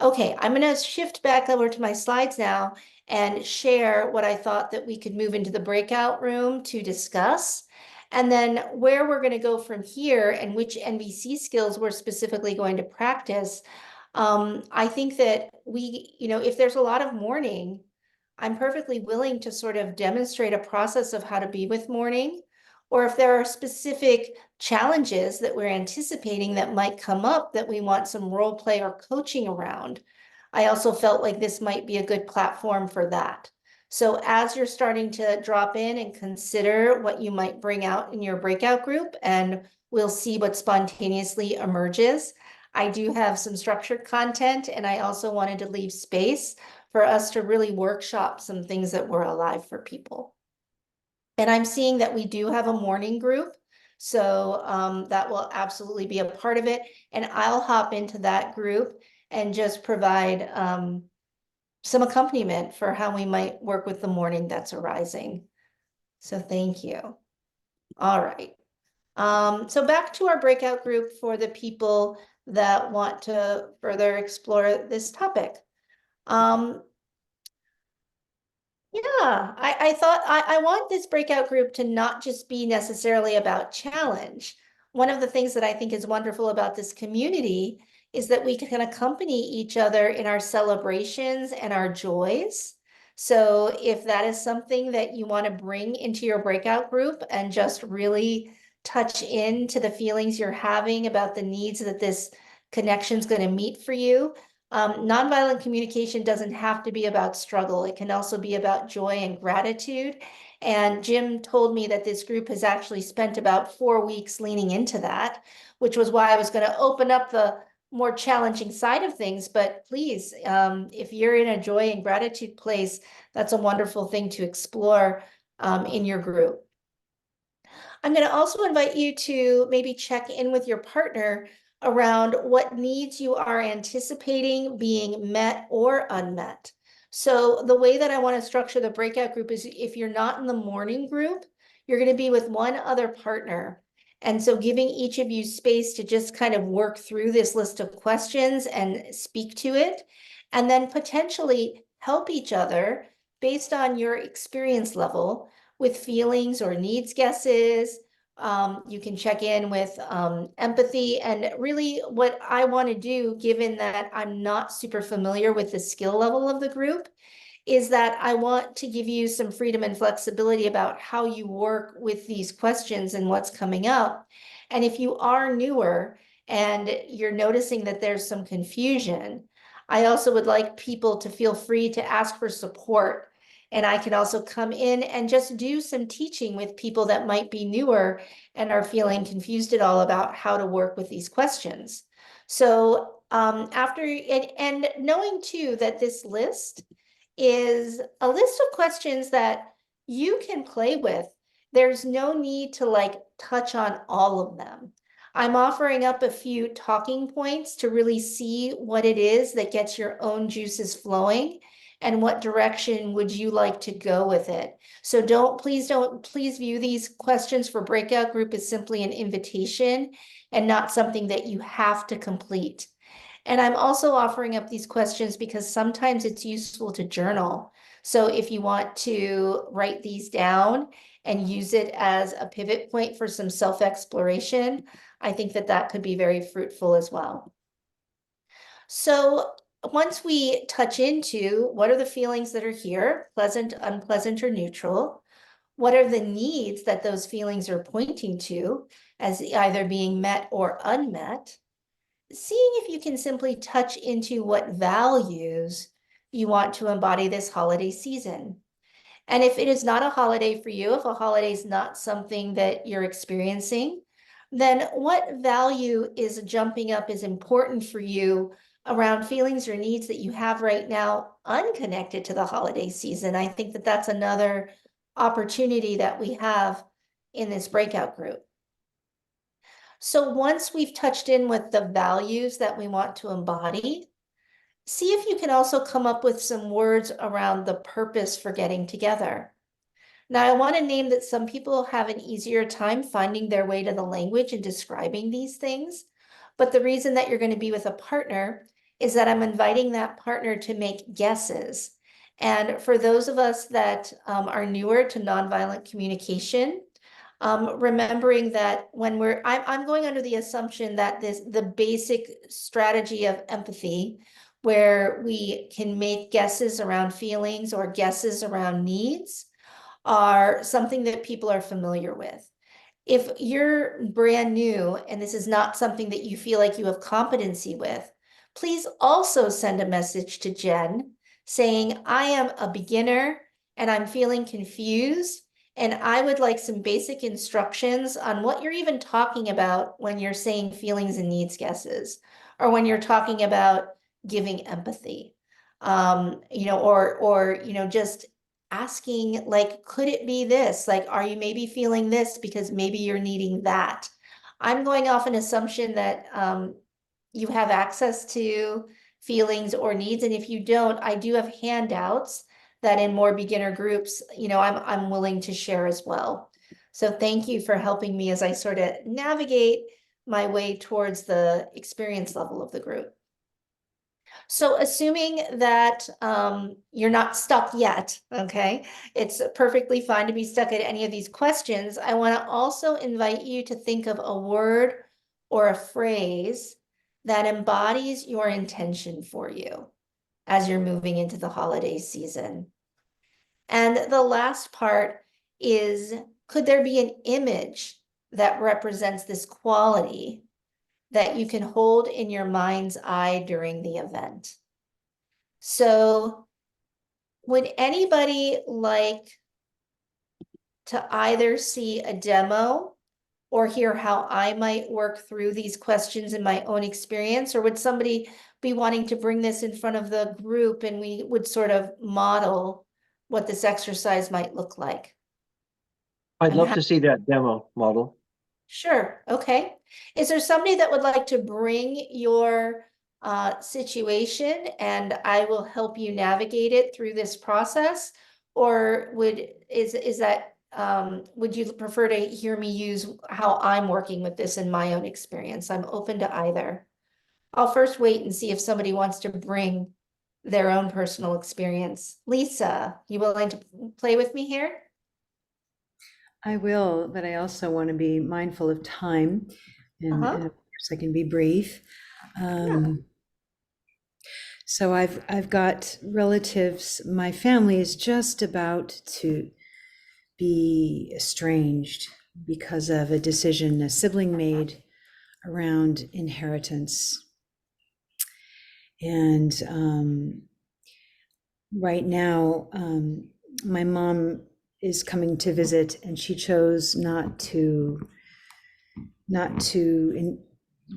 Okay, I'm going to shift back over to my slides now and share what I thought that we could move into the breakout room to discuss. And then where we're going to go from here and which NVC skills we're specifically going to practice. I think that if there's a lot of mourning, I'm perfectly willing to sort of demonstrate a process of how to be with mourning, or if there are specific challenges that we're anticipating that might come up that we want some role play or coaching around. I also felt like this might be a good platform for that. So as you're starting to drop in and consider what you might bring out in your breakout group, and we'll see what spontaneously emerges. I do have some structured content, and I also wanted to leave space for us to really workshop some things that were alive for people. And I'm seeing that we do have a morning group. So that will absolutely be a part of it. And I'll hop into that group and just provide some accompaniment for how we might work with the morning that's arising. So thank you. All right. So back to our breakout group for the people that want to further explore this topic. Yeah, I thought I want this breakout group to not just be necessarily about challenge. One of the things that I think is wonderful about this community is that we can accompany each other in our celebrations and our joys. So if that is something that you want to bring into your breakout group and just really touch into the feelings you're having about the needs that this connection is going to meet for you, nonviolent communication doesn't have to be about struggle. It can also be about joy and gratitude. And Jim told me that this group has actually spent about 4 weeks leaning into that, which was why I was going to open up the more challenging side of things. But please, if you're in a joy and gratitude place, that's a wonderful thing to explore in your group. I'm going to also invite you to maybe check in with your partner around what needs you are anticipating being met or unmet. So the way that I want to structure the breakout group is if you're not in the morning group, you're going to be with one other partner. And so giving each of you space to just kind of work through this list of questions and speak to it, and then potentially help each other based on your experience level with feelings or needs guesses. You can check in with empathy. And really what I want to do, given that I'm not super familiar with the skill level of the group, is that I want to give you some freedom and flexibility about how you work with these questions and what's coming up. And if you are newer and you're noticing that there's some confusion, I also would like people to feel free to ask for support. And I can also come in and just do some teaching with people that might be newer and are feeling confused at all about how to work with these questions. So and knowing too that this list is a list of questions that you can play with. There's no need to like touch on all of them. I'm offering up a few talking points to really see what it is that gets your own juices flowing and what direction would you like to go with it. So please view these questions for breakout group as simply an invitation and not something that you have to complete. And I'm also offering up these questions because sometimes it's useful to journal. So if you want to write these down and use it as a pivot point for some self-exploration, I think that that could be very fruitful as well. So once we touch into what are the feelings that are here, pleasant, unpleasant, or neutral, what are the needs that those feelings are pointing to as either being met or unmet, seeing if you can simply touch into what values you want to embody this holiday season. And if it is not a holiday for you, if a holiday is not something that you're experiencing, then what value is jumping up is important for you around feelings or needs that you have right now unconnected to the holiday season? I think that that's another opportunity that we have in this breakout group. So once we've touched in with the values that we want to embody, see if you can also come up with some words around the purpose for getting together. Now, I want to name that some people have an easier time finding their way to the language and describing these things. But the reason that you're going to be with a partner is that I'm inviting that partner to make guesses. And for those of us that are newer to nonviolent communication, remembering that when I'm going under the assumption that the basic strategy of empathy, where we can make guesses around feelings or guesses around needs, are something that people are familiar with. If you're brand new and this is not something that you feel like you have competency with, please also send a message to Jen saying, I am a beginner and I'm feeling confused, and I would like some basic instructions on what you're even talking about when you're saying feelings and needs guesses, or when you're talking about giving empathy, or just asking, like, could it be this? Like, are you maybe feeling this because maybe you're needing that? I'm going off an assumption that you have access to feelings or needs, and if you don't, I do have handouts that in more beginner groups, I'm willing to share as well. So thank you for helping me as I sort of navigate my way towards the experience level of the group. So assuming that you're not stuck yet, okay, it's perfectly fine to be stuck at any of these questions. I want to also invite you to think of a word or a phrase that embodies your intention for you as you're moving into the holiday season. And the last part is, could there be an image that represents this quality that you can hold in your mind's eye during the event? So would anybody like to either see a demo or hear how I might work through these questions in my own experience? Or would somebody be wanting to bring this in front of the group and we would sort of model what this exercise might look like? I'd I'm love to see that demo model. Sure, okay. Is there somebody that would like to bring your situation and I will help you navigate it through this process? Or would you prefer to hear me use how I'm working with this in my own experience? I'm open to either. I'll first wait and see if somebody wants to bring their own personal experience. Lisa, you willing to play with me here? I will, but I also want to be mindful of time, and of course I can be brief. So I've got relatives. My family is just about to be estranged because of a decision a sibling made around inheritance. And right now, my mom is coming to visit, and she chose not to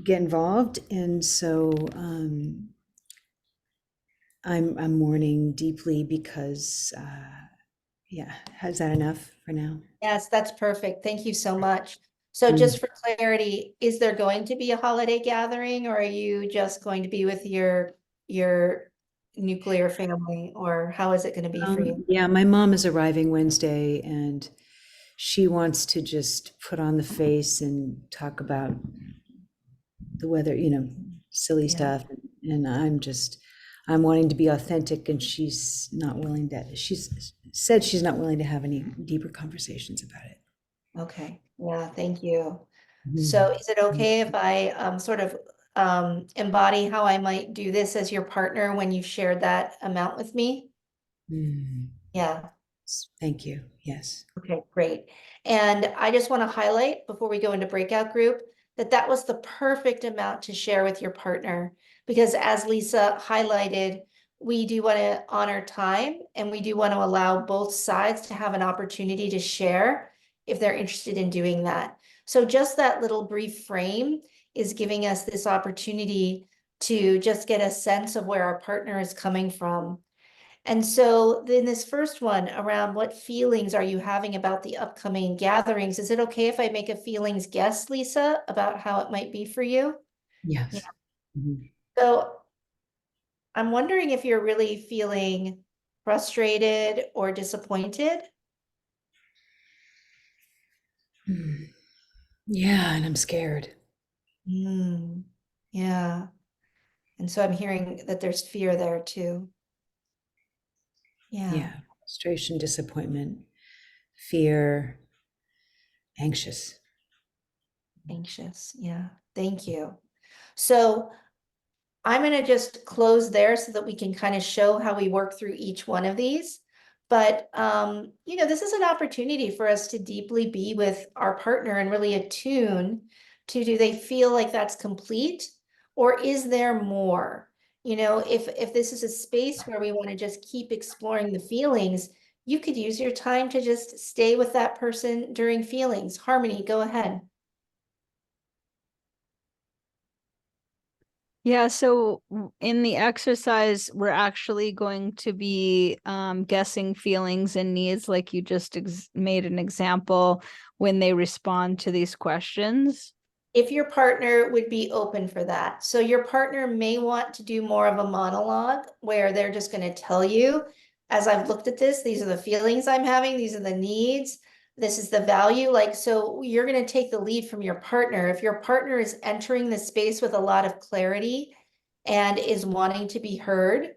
get involved, and so I'm mourning deeply because yeah, is that enough for now? Yes, that's perfect. Thank you so much. So just for clarity, is there going to be a holiday gathering, or are you just going to be with your nuclear family, or how is it going to be for you? Yeah, my mom is arriving Wednesday, and she wants to just put on the face and talk about the weather, silly stuff. And I'm wanting to be authentic, and she's said she's not willing to have any deeper conversations about it. Okay, yeah, thank you. So is it okay if I sort of embody how I might do this as your partner when you've shared that amount with me? Yeah. Thank you. Yes. Okay, great. And I just want to highlight before we go into breakout group that that was the perfect amount to share with your partner, because as Lisa highlighted, we do want to honor time and we do want to allow both sides to have an opportunity to share if they're interested in doing that. So just that little brief frame is giving us this opportunity to just get a sense of where our partner is coming from. And so in this first one around what feelings are you having about the upcoming gatherings, is it okay if I make a feelings guess, Lisa, about how it might be for you? Yes. So I'm wondering if you're really feeling frustrated or disappointed. Yeah, and I'm scared. Yeah. And so I'm hearing that there's fear there too. Yeah. Frustration, disappointment, fear, anxious. Anxious. Yeah. Thank you. So I'm going to just close there so that we can kind of show how we work through each one of these. But, this is an opportunity for us to deeply be with our partner and really attune to, do they feel like that's complete, or is there more? If this is a space where we want to just keep exploring the feelings, you could use your time to just stay with that person during feelings. Harmony, go ahead. Yeah, so in the exercise, we're actually going to be guessing feelings and needs, like you just made an example, when they respond to these questions. If your partner would be open for that. So your partner may want to do more of a monologue where they're just going to tell you, as I've looked at this, these are the feelings I'm having, these are the needs, this is the value. Like, so you're going to take the lead from your partner. If your partner is entering the space with a lot of clarity and is wanting to be heard,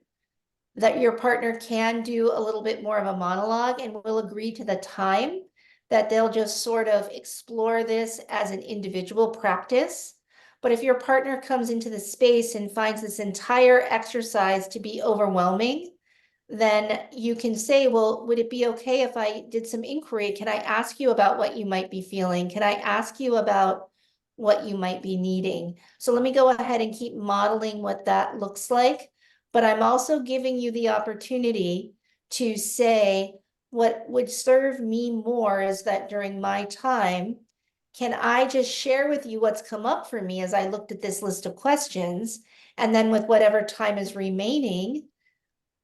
that your partner can do a little bit more of a monologue and will agree to the time that they'll just sort of explore this as an individual practice. But if your partner comes into the space and finds this entire exercise to be overwhelming, then you can say, well, would it be okay if I did some inquiry? Can I ask you about what you might be feeling? Can I ask you about what you might be needing? So let me go ahead and keep modeling what that looks like. But I'm also giving you the opportunity to say, what would serve me more is that during my time, can I just share with you what's come up for me as I looked at this list of questions? And then with whatever time is remaining,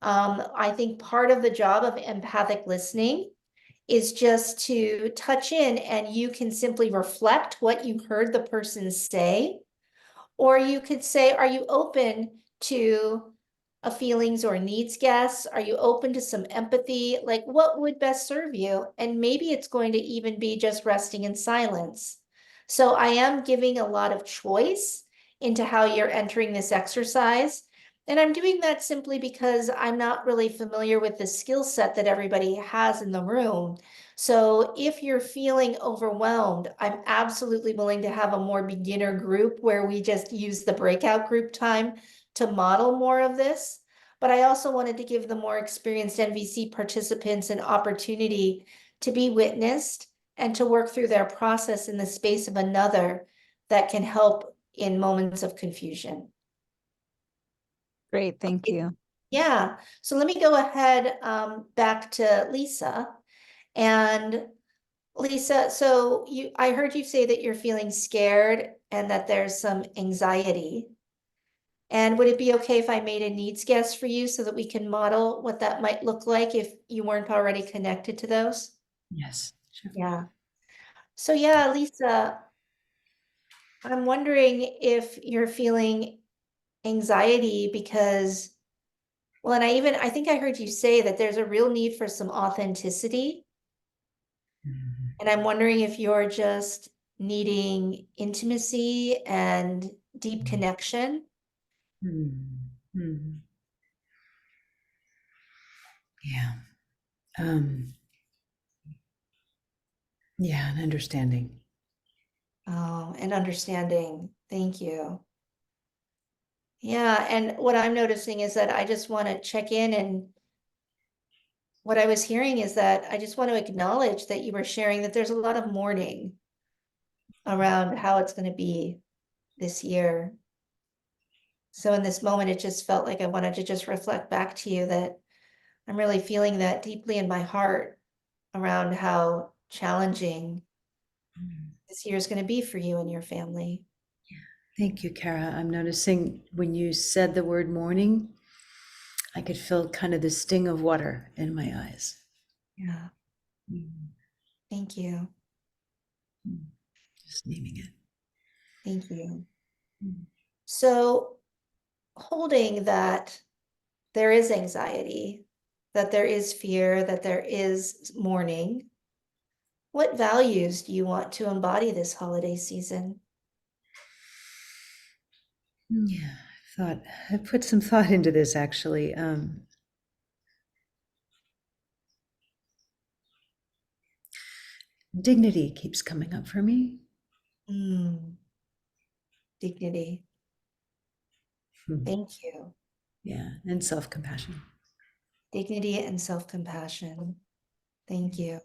I think part of the job of empathic listening is just to touch in, and you can simply reflect what you heard the person say. Or you could say, are you open to a feelings or needs guess? Are you open to some empathy? Like, what would best serve you? And maybe it's going to even be just resting in silence. So I am giving a lot of choice into how you're entering this exercise. And I'm doing that simply because I'm not really familiar with the skill set that everybody has in the room. So if you're feeling overwhelmed, I'm absolutely willing to have a more beginner group where we just use the breakout group time to model more of this. But I also wanted to give the more experienced NVC participants an opportunity to be witnessed and to work through their process in the space of another that can help in moments of confusion. Great, thank you. Yeah, so let me go ahead back to Lisa. And Lisa, so I heard you say that you're feeling scared and that there's some anxiety. And would it be okay if I made a needs guess for you so that we can model what that might look like if you weren't already connected to those? Yes, sure. Yeah. So yeah, Lisa, I'm wondering if you're feeling anxiety because, well, and I think I heard you say that there's a real need for some authenticity. Mhm. And I'm wondering if you're just needing intimacy and deep connection. Mhm. Mhm. Yeah. Um, yeah, and understanding. Oh, and understanding. Thank you. Yeah, and what I'm noticing is that I just want to check in, and what I was hearing is that I just want to acknowledge that you were sharing that there's a lot of mourning around how it's going to be this year. So in this moment, it just felt like I wanted to just reflect back to you that I'm really feeling that deeply in my heart around how challenging this year is going to be for you and your family. Thank you, Kara. I'm noticing when you said the word morning, I could feel kind of the sting of water in my eyes. Yeah, thank you. Just naming it. Thank you. Mm. So holding that there is anxiety, that there is fear, that there is mourning, what values do you want to embody this holiday season? Yeah, I put some thought into this actually. Dignity keeps coming up for me. Dignity. Hmm. Thank you. Yeah, and self-compassion. Dignity and self-compassion. Thank you.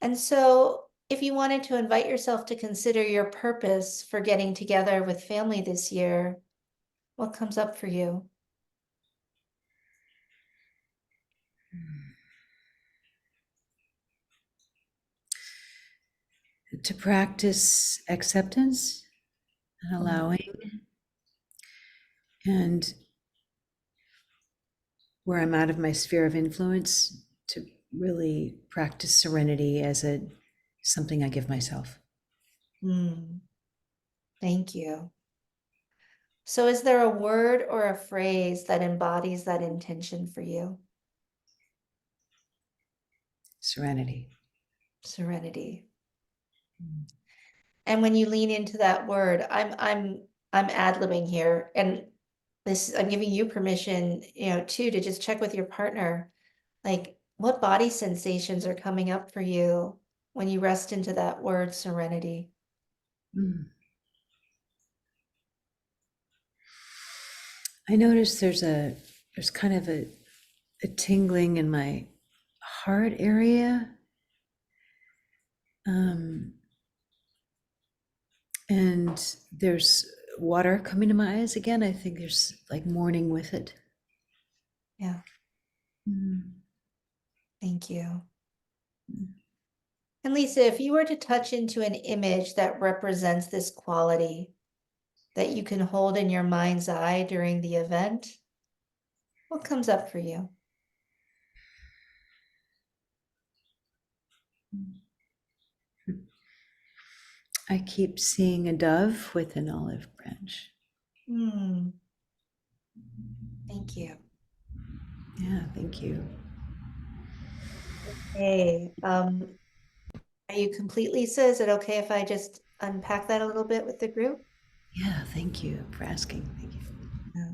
And so if you wanted to invite yourself to consider your purpose for getting together with family this year, what comes up for you? To practice acceptance and allowing. And where I'm out of my sphere of influence, to really practice serenity as something I give myself. Thank you. So is there a word or a phrase that embodies that intention for you? Serenity. Serenity. And when you lean into that word, I'm ad-libbing here, and this, I'm giving you permission, too, to just check with your partner, like what body sensations are coming up for you when you rest into that word serenity. I notice there's kind of a tingling in my heart area. And there's water coming to my eyes again. I think there's like morning with it. Yeah. Thank you. And Lisa, if you were to touch into an image that represents this quality that you can hold in your mind's eye during the event, what comes up for you? I keep seeing a dove with an olive branch. Thank you. Yeah, thank you. Hey, are you complete, Lisa? Is it okay if I just unpack that a little bit with the group? Yeah, thank you for asking. Thank you. Yeah.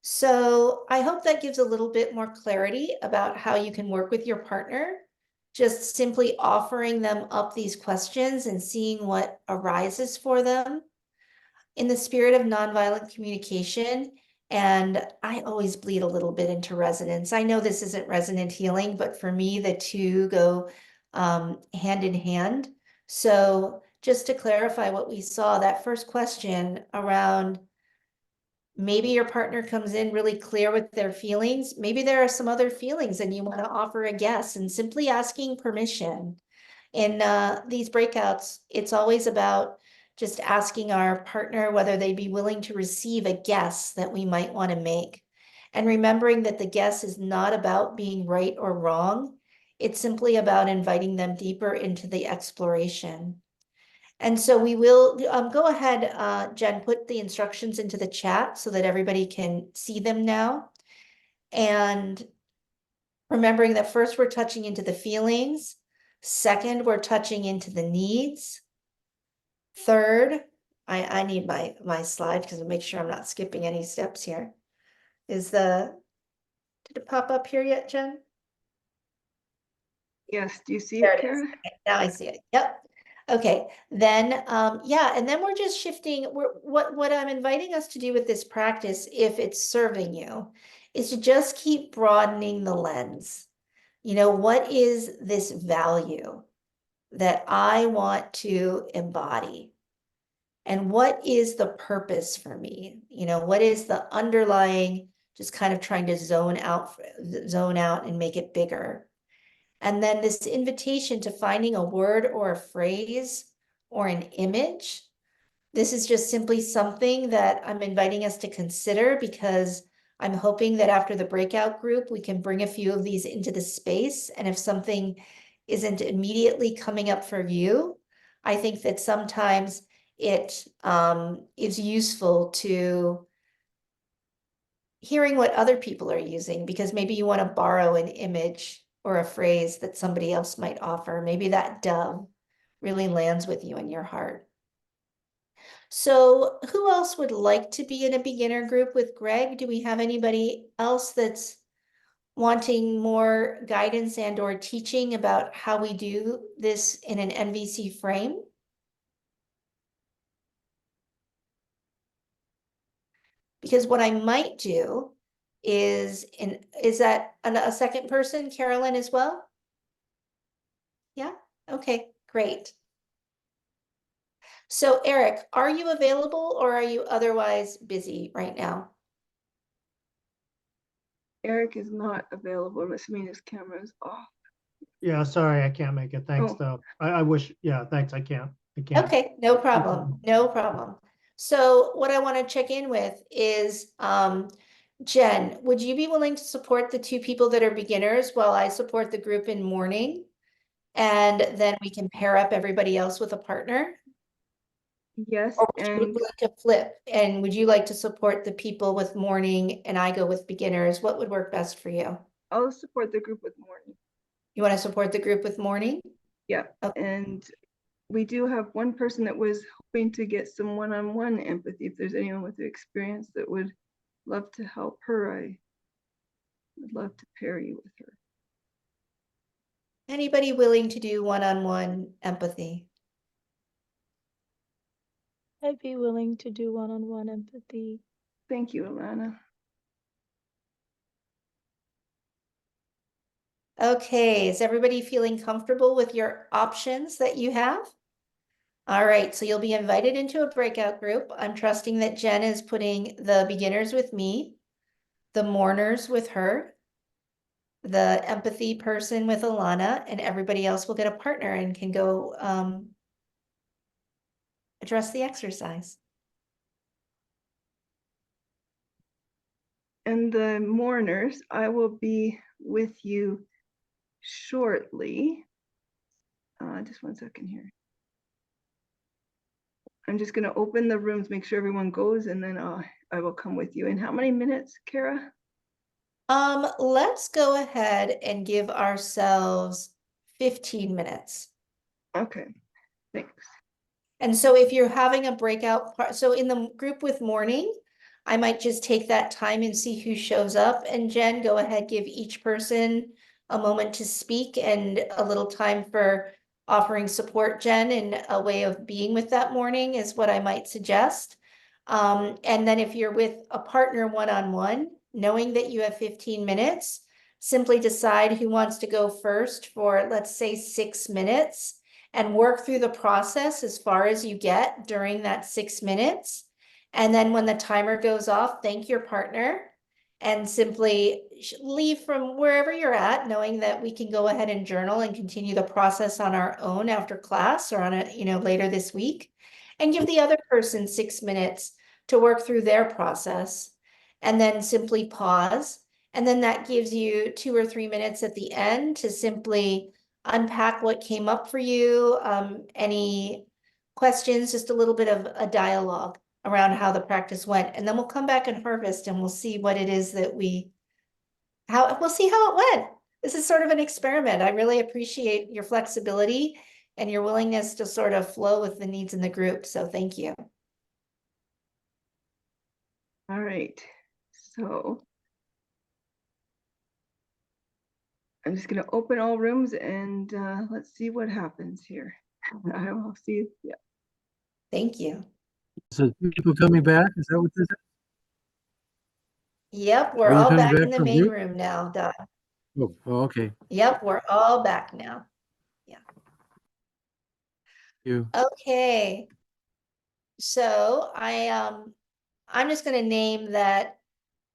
So I hope that gives a little bit more clarity about how you can work with your partner. Just simply offering them up these questions and seeing what arises for them in the spirit of nonviolent communication. And I always bleed a little bit into resonance. I know this isn't resonant healing, but for me, the two go hand in hand. So just to clarify what we saw, that first question around maybe your partner comes in really clear with their feelings. Maybe there are some other feelings and you want to offer a guess, and simply asking permission. In these breakouts, it's always about just asking our partner whether they'd be willing to receive a guess that we might want to make. And remembering that the guess is not about being right or wrong. It's simply about inviting them deeper into the exploration. And so we will go ahead, Jen, put the instructions into the chat so that everybody can see them now. And remembering that first we're touching into the feelings. Second, we're touching into the needs. Third, I need my slide because to make sure I'm not skipping any steps here. Did it pop up here yet, Jen? Yes, do you see There it, it is. Kara? Okay, now I see it. Yep. Okay, then yeah, and then we're just shifting. What I'm inviting us to do with this practice, if it's serving you, is to just keep broadening the lens. What is this value that I want to embody? And what is the purpose for me? What is the underlying, just kind of trying to zone out and make it bigger. And then this invitation to finding a word or a phrase or an image. This is just simply something that I'm inviting us to consider, because I'm hoping that after the breakout group, we can bring a few of these into the space. And if something isn't immediately coming up for you, I think that sometimes it is useful to hearing what other people are using, because maybe you want to borrow an image or a phrase that somebody else might offer. Maybe that dove really lands with you in your heart. So who else would like to be in a beginner group with Greg? Do we have anybody else that's wanting more guidance and or teaching about how we do this in an NVC frame? Because what I might do is that a second person, Carolyn, as well? Yeah, okay, great. So Eric, are you available or are you otherwise busy right now? Eric is not available. I'm assuming his camera is off. Yeah, sorry, I can't make it. Thanks, Oh. though. I wish, yeah, thanks, I can't. Again. Okay, no problem, no problem. So what I want to check in with is, Jen, would you be willing to support the two people that are beginners while I support the group in morning? And then we can pair up everybody else with a partner? Yes, Or would you and like to flip? And would you like to support the people with morning and I go with beginners? What would work best for you? I'll support the group with morning. You want to support the group with morning? Yeah, Okay. and we do have one person that was hoping to get some one-on-one empathy. If there's anyone with the experience that would love to help her, I would love to pair you with her. Anybody willing to do one-on-one empathy? I'd be willing to do one-on-one empathy. Thank you, Alana. Okay, is everybody feeling comfortable with your options that you have? All right, so you'll be invited into a breakout group. I'm trusting that Jen is putting the beginners with me, the mourners with her, the empathy person with Alana, and everybody else will get a partner and can go address the exercise. And the mourners, I will be with you shortly. Just 1 second here. I'm just going to open the rooms, make sure everyone goes, and then I will come with you. In how many minutes, Kara? Let's go ahead and give ourselves 15 minutes. Okay, thanks. And so if you're having a breakout part, so in the group with morning, I might just take that time and see who shows up. And Jen, go ahead, give each person a moment to speak and a little time for offering support, Jen, and a way of being with that morning is what I might suggest. And then if you're with a partner one-on-one, knowing that you have 15 minutes, simply decide who wants to go first for, let's say, 6 minutes and work through the process as far as you get during that 6 minutes. And then when the timer goes off, thank your partner and simply leave from wherever you're at, knowing that we can go ahead and journal and continue the process on our own after class or on a, later this week, and give the other person 6 minutes to work through their process, and then simply pause. And then that gives you 2 or 3 minutes at the end to simply unpack what came up for you, any questions, just a little bit of a dialogue around how the practice went. And then we'll come back and harvest and we'll see what it is that we'll see how it went. This is sort of an experiment. I really appreciate your flexibility and your willingness to sort of flow with the needs in the group. So thank you. All right, so I'm just going to open all rooms and let's see what happens here. I will see you. Yeah. Thank you. So people coming back, is that what this is? Yep, we're Are you all coming back back in the from main group? room now, Doc. Oh, okay. Yep, we're all back now. You. Okay. So I'm just going to name that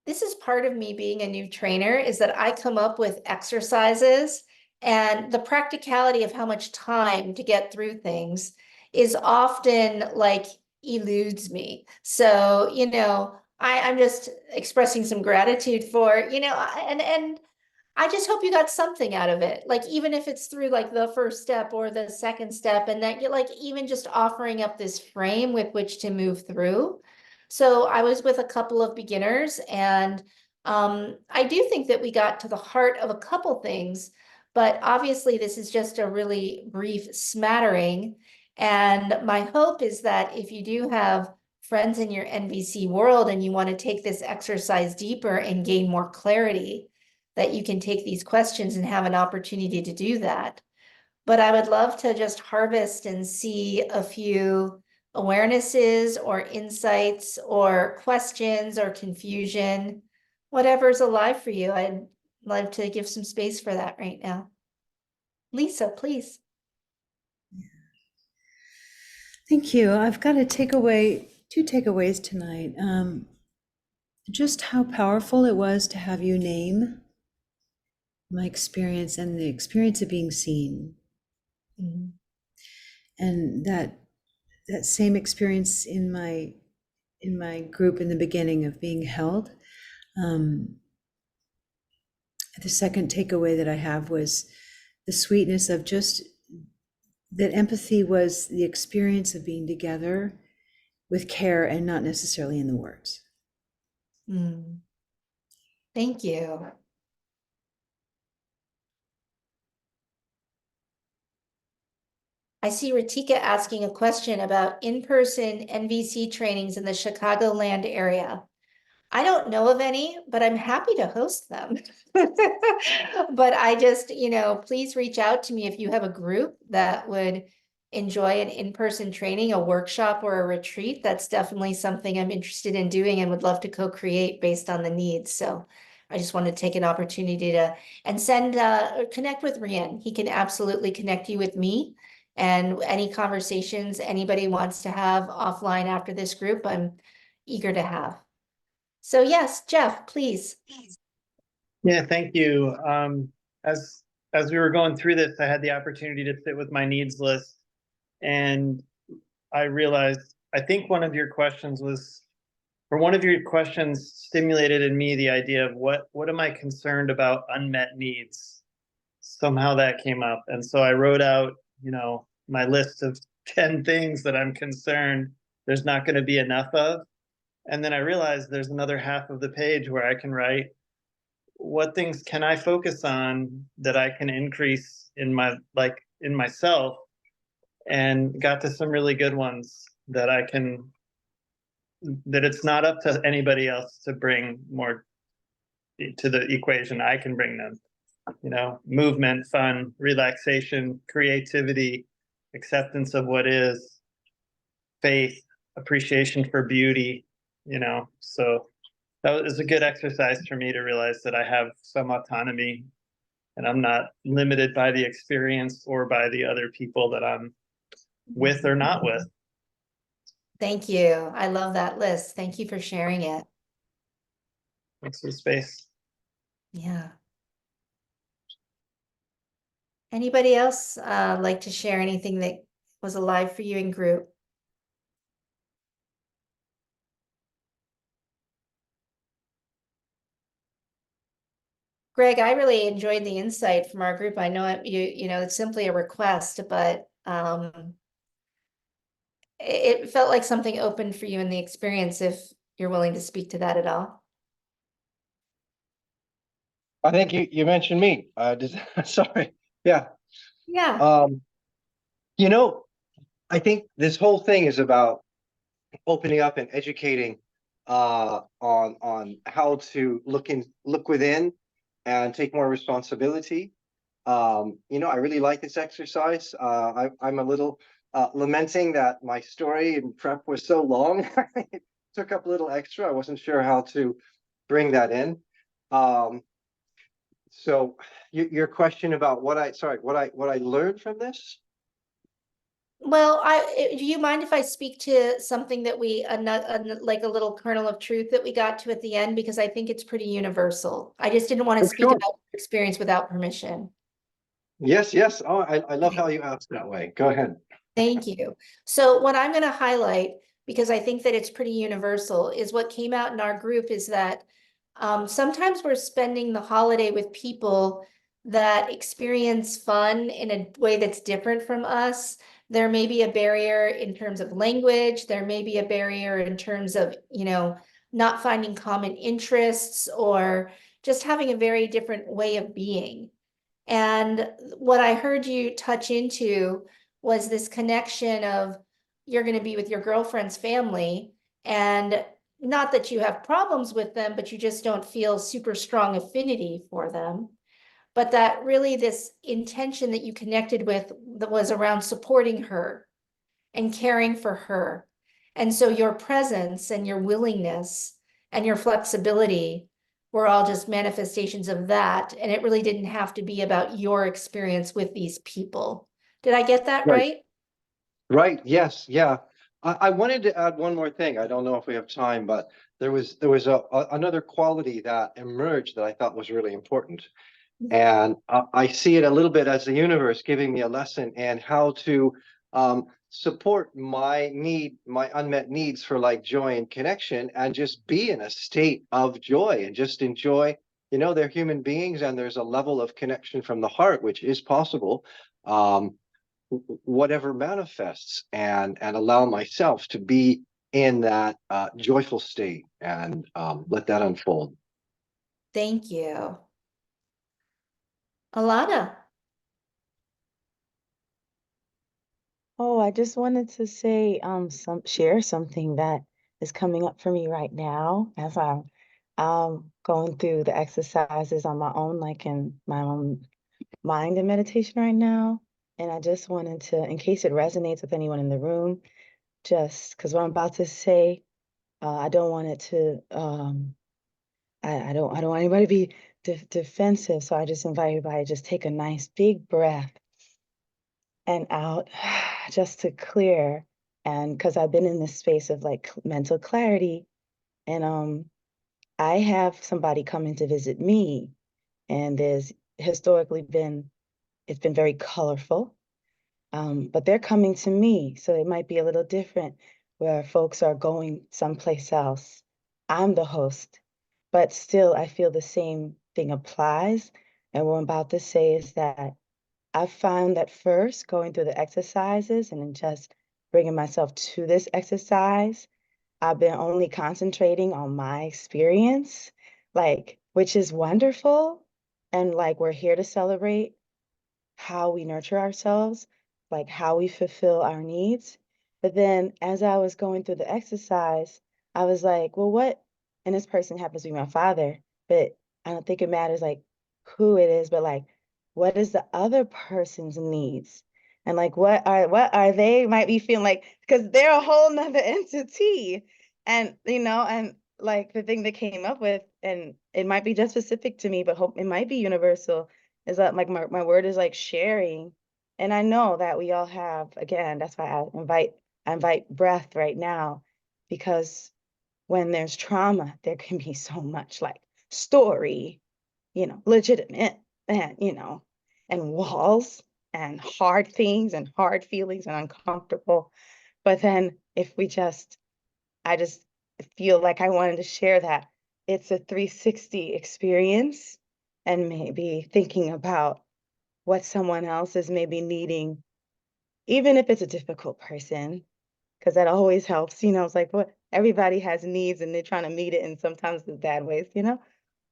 this is part of me being a new trainer, is that I come up with exercises, and the practicality of how much time to get through things is often like eludes me. So, I'm just expressing some gratitude for, and I just hope you got something out of it. Like, even if it's through like the first step or the second step, and that you're like, even just offering up this frame with which to move through. So I was with a couple of beginners, and I do think that we got to the heart of a couple things, but obviously this is just a really brief smattering. And my hope is that if you do have friends in your NVC world and you want to take this exercise deeper and gain more clarity, that you can take these questions and have an opportunity to do that. But I would love to just harvest and see a few awarenesses or insights or questions or confusion, whatever's alive for you. I'd love to give some space for that right now. Lisa, please. Thank you. I've got a takeaway, 2 takeaways tonight. Just how powerful it was to have you name my experience and the experience of being seen. Mm-hmm. And that that same experience in my group in the beginning of being held. The second takeaway that I have was the sweetness of just that empathy was the experience of being together with care and not necessarily in the words. Mm. Thank you. I see Ratika asking a question about in-person NVC trainings in the Chicagoland area. I don't know of any, but I'm happy to host them. But I just, please reach out to me if you have a group that would enjoy an in-person training, a workshop, or a retreat. That's definitely something I'm interested in doing and would love to co-create based on the needs. So I just want to take an opportunity to connect with Rian. He can absolutely connect you with me. And any conversations anybody wants to have offline after this group, I'm eager to have. So yes, Jeff, please. Yeah, thank you. As we were going through this, I had the opportunity to sit with my needs list, and I realized I think one of your questions stimulated in me the idea of what am I concerned about unmet needs. Somehow that came up, and so I wrote out, my list of 10 things that I'm concerned there's not going to be enough of. And then I realized there's another half of the page where I can write what things can I focus on that I can increase in myself, and got to some really good ones that it's not up to anybody else to bring more to the equation. I can bring them, movement, fun, relaxation, creativity, acceptance of what is, faith, appreciation for beauty, so that was a good exercise for me to realize that I have some autonomy and I'm not limited by the experience or by the other people that I'm with or not with. Thank you. I love that list. Thank you for sharing it. Thanks for the space. Yeah. Anybody else like to share anything that was alive for you in group? Greg, I really enjoyed the insight from our group. I know it's simply a request, but it felt like something opened for you in the experience, if you're willing to speak to that at all. I think you mentioned me. Sorry. Yeah. Yeah. I think this whole thing is about opening up and educating on how to look within and take more responsibility. I really like this exercise. I'm a little lamenting that my story and prep was so long. It took up a little extra. I wasn't sure how to bring that in. So your question about what I learned from this? Well, do you mind if I speak to something that like a little kernel of truth that we got to at the end? Because I think it's pretty universal. I just didn't want to speak Sure. about experience without permission. Yes. Oh, I love how you asked that way. Go ahead. Thank you. So what I'm going to highlight, because I think that it's pretty universal, is what came out in our group is that sometimes we're spending the holiday with people that experience fun in a way that's different from us. There may be a barrier in terms of language. There may be a barrier in terms of, not finding common interests or just having a very different way of being. And what I heard you touch into was this connection of you're going to be with your girlfriend's family, and not that you have problems with them, but you just don't feel super strong affinity for them. But that really this intention that you connected with that was around supporting her and caring for her. And so your presence and your willingness and your flexibility were all just manifestations of that. And it really didn't have to be about your experience with these people. Did I get that right? Right. Yes. Yeah. I wanted to add one more thing. I don't know if we have time, but there was another quality that emerged that I thought was really important. And I see it a little bit as the universe giving me a lesson in how to support my unmet needs for like joy and connection, and just be in a state of joy and just enjoy. They're human beings, and there's a level of connection from the heart, which is possible. Whatever manifests, and allow myself to be in that joyful state, and let that unfold. Thank you. Alana. Oh, I just wanted to say, share something that is coming up for me right now as I'm going through the exercises on my own, like in my own mind and meditation right now. And I just wanted to, in case it resonates with anyone in the room, just because what I'm about to say, I don't want it to, I don't want anybody to be defensive. So I just invite everybody to just take a nice big breath and out just to clear. And because I've been in this space of like mental clarity, and I have somebody coming to visit me, and there's historically it's been very colorful. But they're coming to me, so it might be a little different where folks are going someplace else. I'm the host, but still I feel the same thing applies. And what I'm about to say is that I found that first going through the exercises and then just bringing myself to this exercise, I've been only concentrating on my experience, like, which is wonderful. And like, we're here to celebrate how we nurture ourselves, like how we fulfill our needs. But then as I was going through the exercise, I was like, well, what? And this person happens to be my father, but I don't think it matters like who it is, but like, what is the other person's needs? And like, what are they might be feeling like, because they're a whole nother entity. And, and like the thing that came up with, and it might be just specific to me, but hope it might be universal, is that like my word is like sharing. And I know that we all have, again, that's why I invite breath right now, because when there's trauma, there can be so much like story, legitimate, and and walls and hard things and hard feelings and uncomfortable. But then if I just feel like I wanted to share that it's a 360 experience, and maybe thinking about what someone else is maybe needing, even if it's a difficult person, because that always helps. It's like what everybody has needs and they're trying to meet it, and sometimes in bad ways.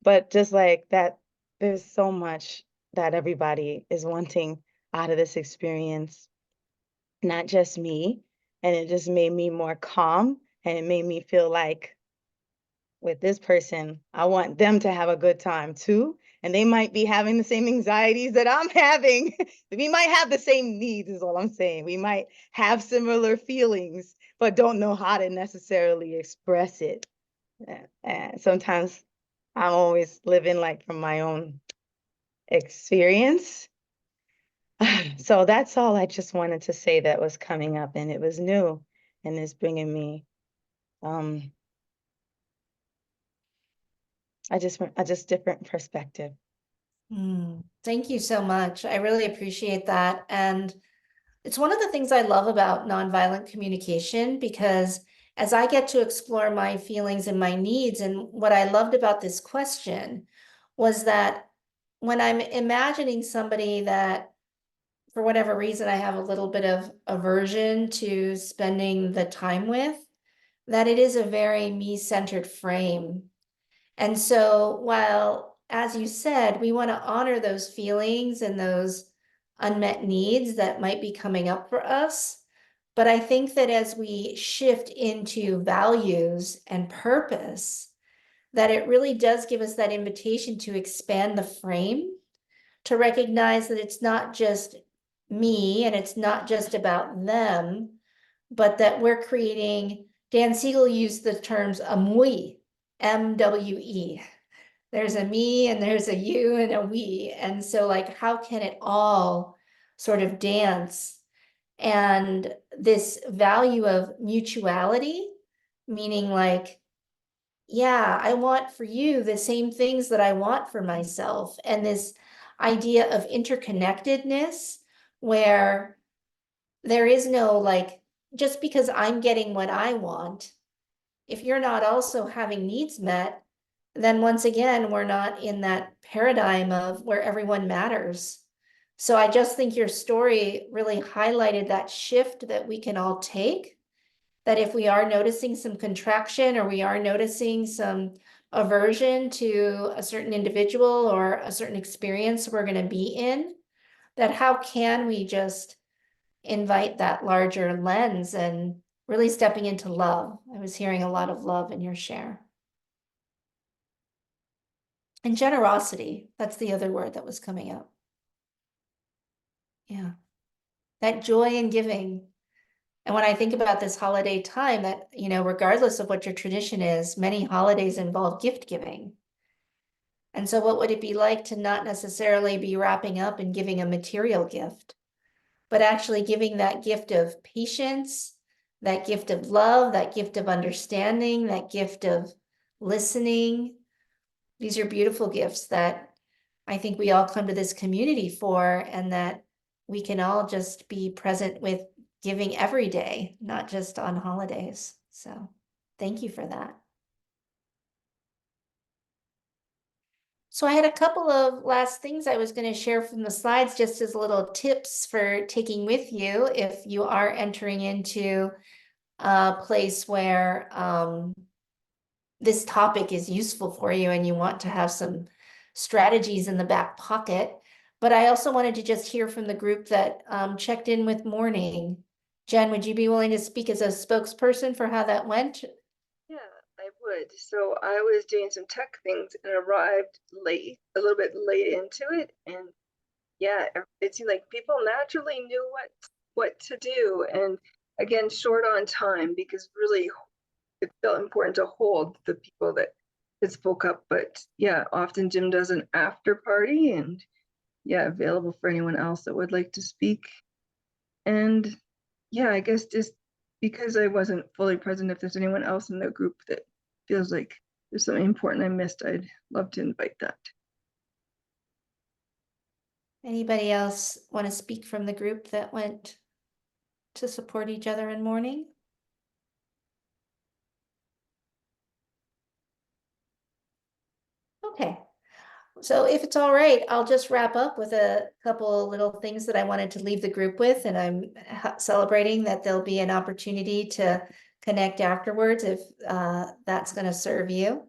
But just like that, there's so much that everybody is wanting out of this experience, not just me. And it just made me more calm, and it made me feel like with this person, I want them to have a good time too. And they might be having the same anxieties that I'm having. We might have the same needs, is all I'm saying. We might have similar feelings, but don't know how to necessarily express it. And sometimes I'm always living like from my own experience. So that's all I just wanted to say that was coming up, and it was new, and it's bringing me I just different perspective. Thank you so much. I really appreciate that. And it's one of the things I love about nonviolent communication, because as I get to explore my feelings and my needs, and what I loved about this question was that when I'm imagining somebody that, for whatever reason, I have a little bit of aversion to spending the time with, that it is a very me-centered frame. And so while, as you said, we want to honor those feelings and those unmet needs that might be coming up for us, but I think that as we shift into values and purpose, that it really does give us that invitation to expand the frame, to recognize that it's not just me and it's not just about them, but that we're creating, Dan Siegel used the terms MWE, MWE. There's a me and there's a you and a we. And so like, how can it all sort of dance? And this value of mutuality, meaning like, yeah, I want for you the same things that I want for myself. And this idea of interconnectedness, where there is no like, just because I'm getting what I want, if you're not also having needs met, then once again, we're not in that paradigm of where everyone matters. So I just think your story really highlighted that shift that we can all take. That if we are noticing some contraction or we are noticing some aversion to a certain individual or a certain experience we're going to be in, that how can we just invite that larger lens and really stepping into love. I was hearing a lot of love in your share. And generosity, that's the other word that was coming up. Yeah. That joy in giving. And when I think about this holiday time, that, you know, regardless of what your tradition is, many holidays involve gift giving. And so what would it be like to not necessarily be wrapping up and giving a material gift, but actually giving that gift of patience, that gift of love, that gift of understanding, that gift of listening. These are beautiful gifts that I think we all come to this community for, and that we can all just be present with giving every day, not just on holidays. So thank you for that. So I had a couple of last things I was going to share from the slides, just as little tips for taking with you if you are entering into a place where this topic is useful for you and you want to have some strategies in the back pocket. But I also wanted to just hear from the group that checked in with morning. Jen, would you be willing to speak as a spokesperson for how that went? Yeah, I would. So I was doing some tech things and arrived late, a little bit late into it. And yeah, it seemed like people naturally knew what to do. And again, short on time, because really it felt important to hold the people that spoke up. But yeah, often Jim does an after party, and yeah, available for anyone else that would like to speak. And yeah, I guess just because I wasn't fully present, if there's anyone else in the group that feels like there's something important I missed, I'd love to invite that. Anybody else want to speak from the group that went to support each other in mourning? Okay. So if it's all right, I'll just wrap up with a couple little things that I wanted to leave the group with, and I'm celebrating that there'll be an opportunity to connect afterwards if that's going to serve you.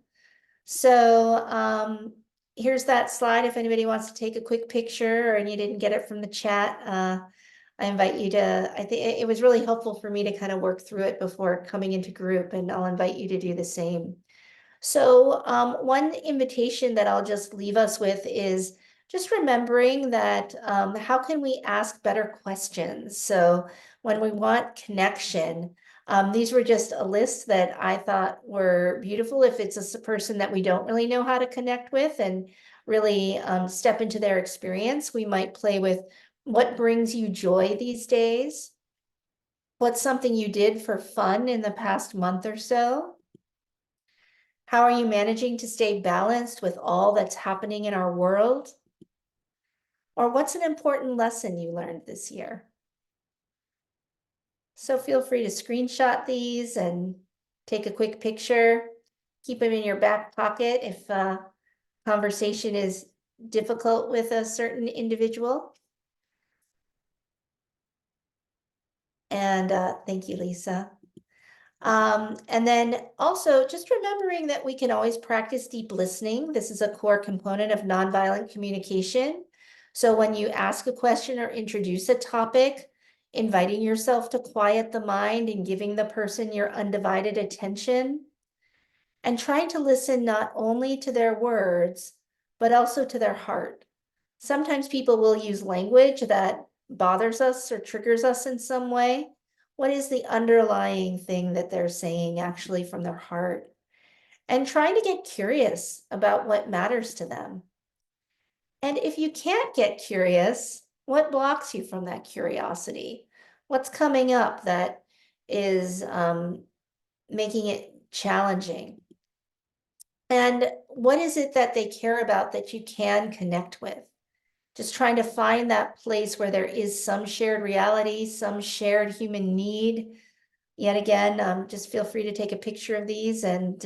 So here's that slide. If anybody wants to take a quick picture and you didn't get it from the chat, I invite you to, I think it was really helpful for me to kind of work through it before coming into group, and I'll invite you to do the same. So one invitation that I'll just leave us with is just remembering that how can we ask better questions? So when we want connection, these were just a list that I thought were beautiful if it's a person that we don't really know how to connect with and really step into their experience. We might play with what brings you joy these days? What's something you did for fun in the past month or so? How are you managing to stay balanced with all that's happening in our world? Or what's an important lesson you learned this year? So feel free to screenshot these and take a quick picture. Keep them in your back pocket if conversation is difficult with a certain individual. And thank you, Lisa. And then also just remembering that we can always practice deep listening. This is a core component of nonviolent communication. So when you ask a question or introduce a topic, inviting yourself to quiet the mind and giving the person your undivided attention, and trying to listen not only to their words, but also to their heart. Sometimes people will use language that bothers us or triggers us in some way. What is the underlying thing that they're saying actually from their heart? And trying to get curious about what matters to them. And if you can't get curious, what blocks you from that curiosity? What's coming up that is making it challenging? And what is it that they care about that you can connect with? just trying to find that place where there is some shared reality, some shared human need. Yet again, just feel free to take a picture of these and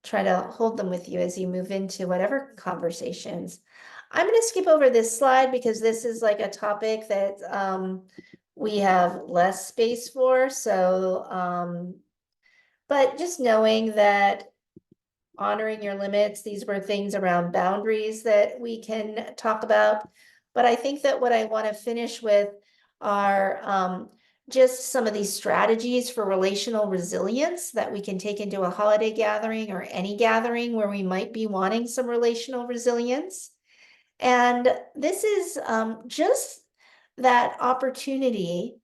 try to hold them with you as you move into whatever conversations. I'm going to skip over this slide because this is like a topic that we have less space for. So, but just knowing that honoring your limits, these were things around boundaries that we can talk about. But I think that what I want to finish with are just some of these strategies for relational resilience that we can take into a holiday gathering or any gathering where we might be wanting some relational resilience. And this is just that opportunity.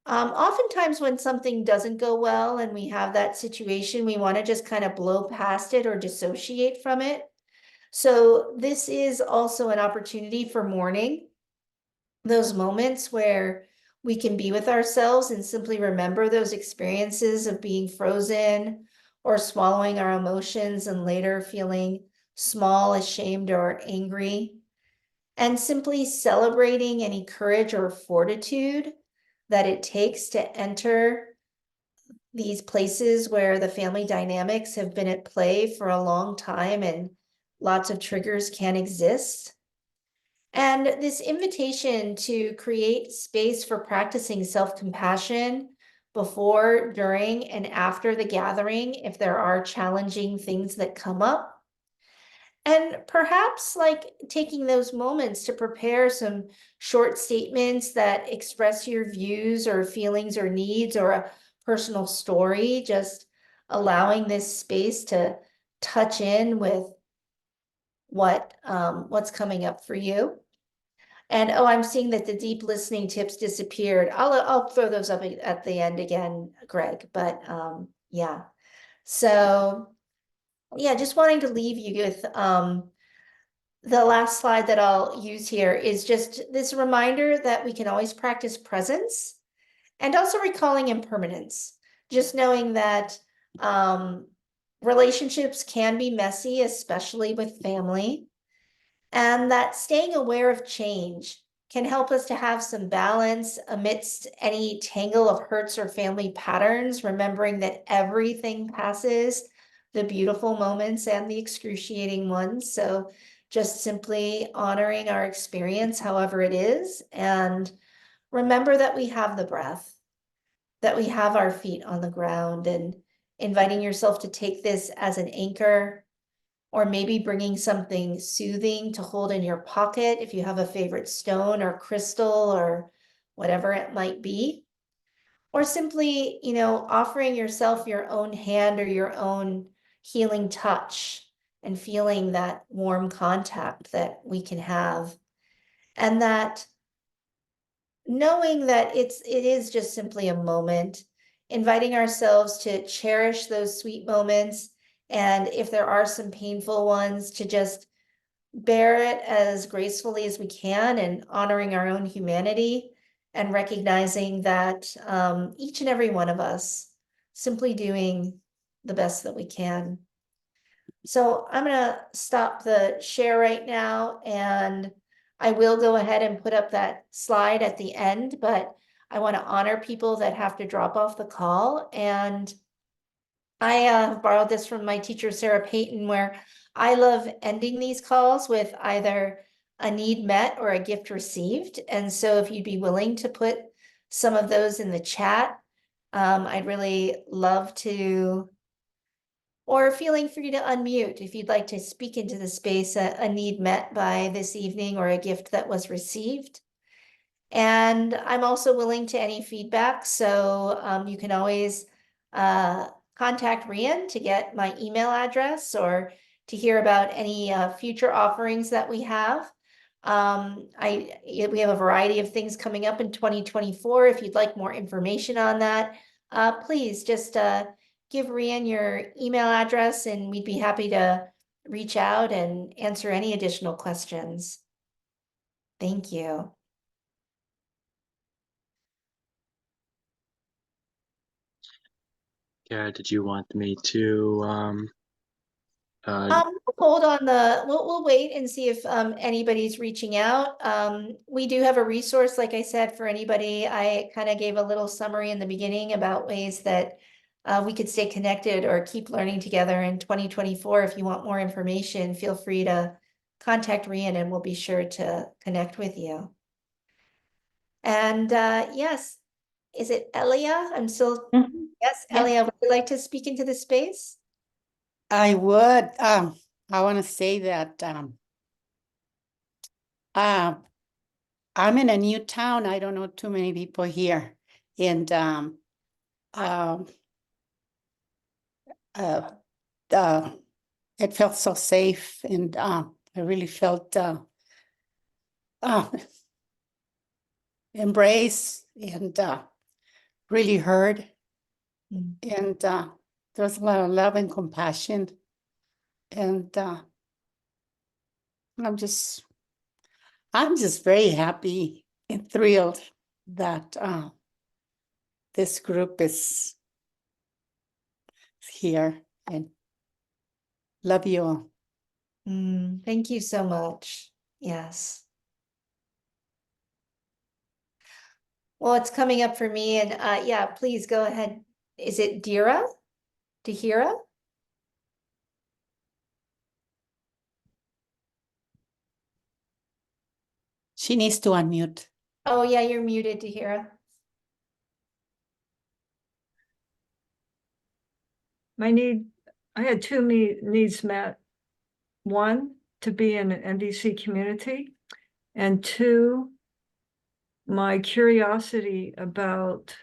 Oftentimes when something doesn't go well and we have that situation, we want to just kind of blow past it or dissociate from it. So this is also an opportunity for mourning, those moments where we can be with ourselves and simply remember those experiences of being frozen or swallowing our emotions and later feeling small, ashamed, or angry, and simply celebrating any courage or fortitude that it takes to enter these places where the family dynamics have been at play for a long time and lots of triggers can exist. And this invitation to create space for practicing self-compassion before, during, and after the gathering, if there are challenging things that come up. And perhaps like taking those moments to prepare some short statements that express your views or feelings or needs or a personal story, just allowing this space to touch in with what's coming up for you. And oh, I'm seeing that the deep listening tips disappeared. I'll throw those up at the end again, Greg. But yeah. So yeah, just wanting to leave you with the last slide that I'll use here is just this reminder that we can always practice presence and also recalling impermanence. Just knowing that relationships can be messy, especially with family, and that staying aware of change can help us to have some balance amidst any tangle of hurts or family patterns, remembering that everything passes, the beautiful moments and the excruciating ones. So just simply honoring our experience, however it is, and remember that we have the breath, that we have our feet on the ground, and inviting yourself to take this as an anchor, or maybe bringing something soothing to hold in your pocket if you have a favorite stone or crystal or whatever it might be. Or simply, offering yourself your own hand or your own healing touch and feeling that warm contact that we can have. And that knowing that it is just simply a moment, inviting ourselves to cherish those sweet moments. And if there are some painful ones, to just bear it as gracefully as we can and honoring our own humanity and recognizing that each and every one of us simply doing the best that we can. So I'm going to stop the share right now, and I will go ahead and put up that slide at the end, but I want to honor people that have to drop off the call. And I borrowed this from my teacher, Sarah Payton, where I love ending these calls with either a need met or a gift received. And so if you'd be willing to put some of those in the chat, I'd really love to, or feeling free to unmute if you'd like to speak into the space, a need met by this evening or a gift that was received. And I'm also willing to any feedback. So you can always contact Rian to get my email address or to hear about any future offerings that we have. We have a variety of things coming up in 2024. If you'd like more information on that, please just give Rian your email address and we'd be happy to reach out and answer any additional questions. Thank you. Kara, did you want me to hold on we'll wait and see if anybody's reaching out. We do have a resource, like I said, for anybody. I kind of gave a little summary in the beginning about ways that we could stay connected or keep learning together in 2024. If you want more information, feel free to contact Rian and we'll be sure to connect with you. And yes, is it Elia? I'm still, yes, Yeah. Elia, would you like to speak into the space? I would. I want to say that I'm in a new town. I don't know too many people here, and it felt so safe, and I really felt embraced and really heard, and there's a lot of love and compassion, and I'm just very happy and thrilled that this group is here, and love you all. Thank you so much. Yes. Well, it's coming up for me, and yeah, please go ahead. Is it Dira? Dahira? She needs to unmute. Oh yeah, you're muted, Dahira. I had two needs met. One, to be in an NDC community, and two, my curiosity about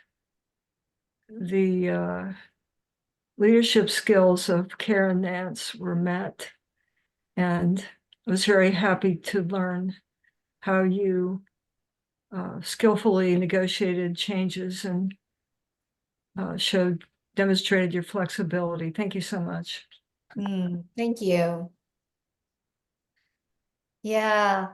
the leadership skills of Karen Nance were met. And I was very happy to learn how you skillfully negotiated changes and demonstrated your flexibility. Thank you so much. Thank you. Yeah,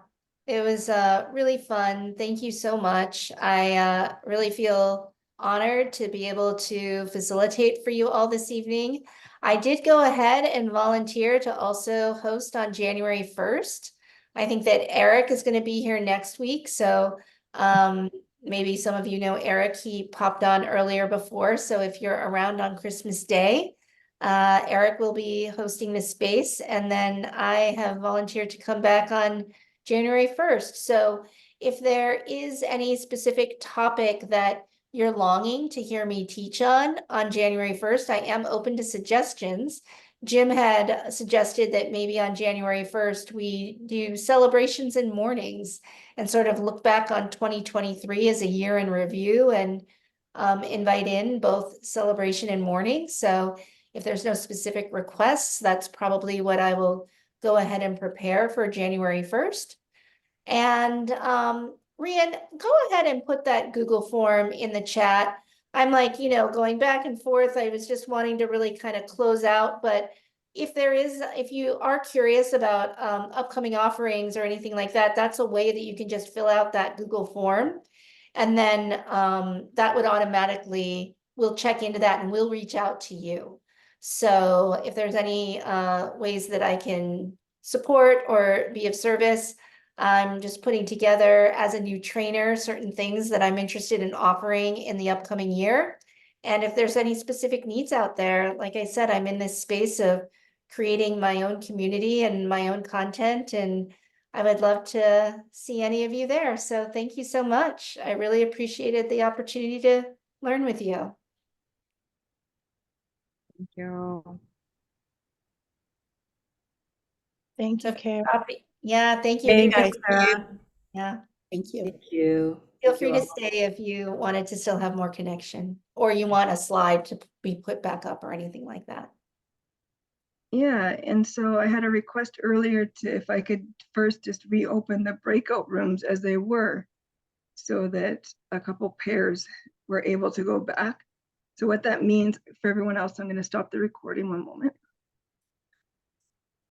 it was really fun. Thank you so much. I really feel honored to be able to facilitate for you all this evening. I did go ahead and volunteer to also host on January 1st. I think that Eric is going to be here next week. So maybe some of you know Eric, he popped on earlier before. So if you're around on Christmas Day, Eric will be hosting the space, and then I have volunteered to come back on January 1st. So if there is any specific topic that you're longing to hear me teach on January 1st, I am open to suggestions. Jim had suggested that maybe on January 1st, we do celebrations and mornings and sort of look back on 2023 as a year in review and invite in both celebration and mourning. So if there's no specific requests, that's probably what I will go ahead and prepare for January 1st. And Rian, go ahead and put that Google form in the chat. I'm like, going back and forth. I was just wanting to really kind of close out, but if you are curious about upcoming offerings or anything like that, that's a way that you can just fill out that Google form. And then that would automatically, we'll check into that and we'll reach out to you. So if there's any ways that I can support or be of service, I'm just putting together as a new trainer certain things that I'm interested in offering in the upcoming year. And if there's any specific needs out there, like I said, I'm in this space of creating my own community and my own content, and I would love to see any of you there. So thank you so much. I really appreciated the opportunity to learn with you. Thank you. Thank you, So Karen. yeah, thank you. Thank If you, you guys- Sarah. Yeah, Thank you. Thank you. feel Thank free you to all. stay if you wanted to still have more connection, or you want a slide to be put back up or anything like that. Yeah, and so I had a request earlier to if I could first just reopen the breakout rooms as they were, so that a couple pairs were able to go back. So what that means for everyone else, I'm going to stop the recording one moment.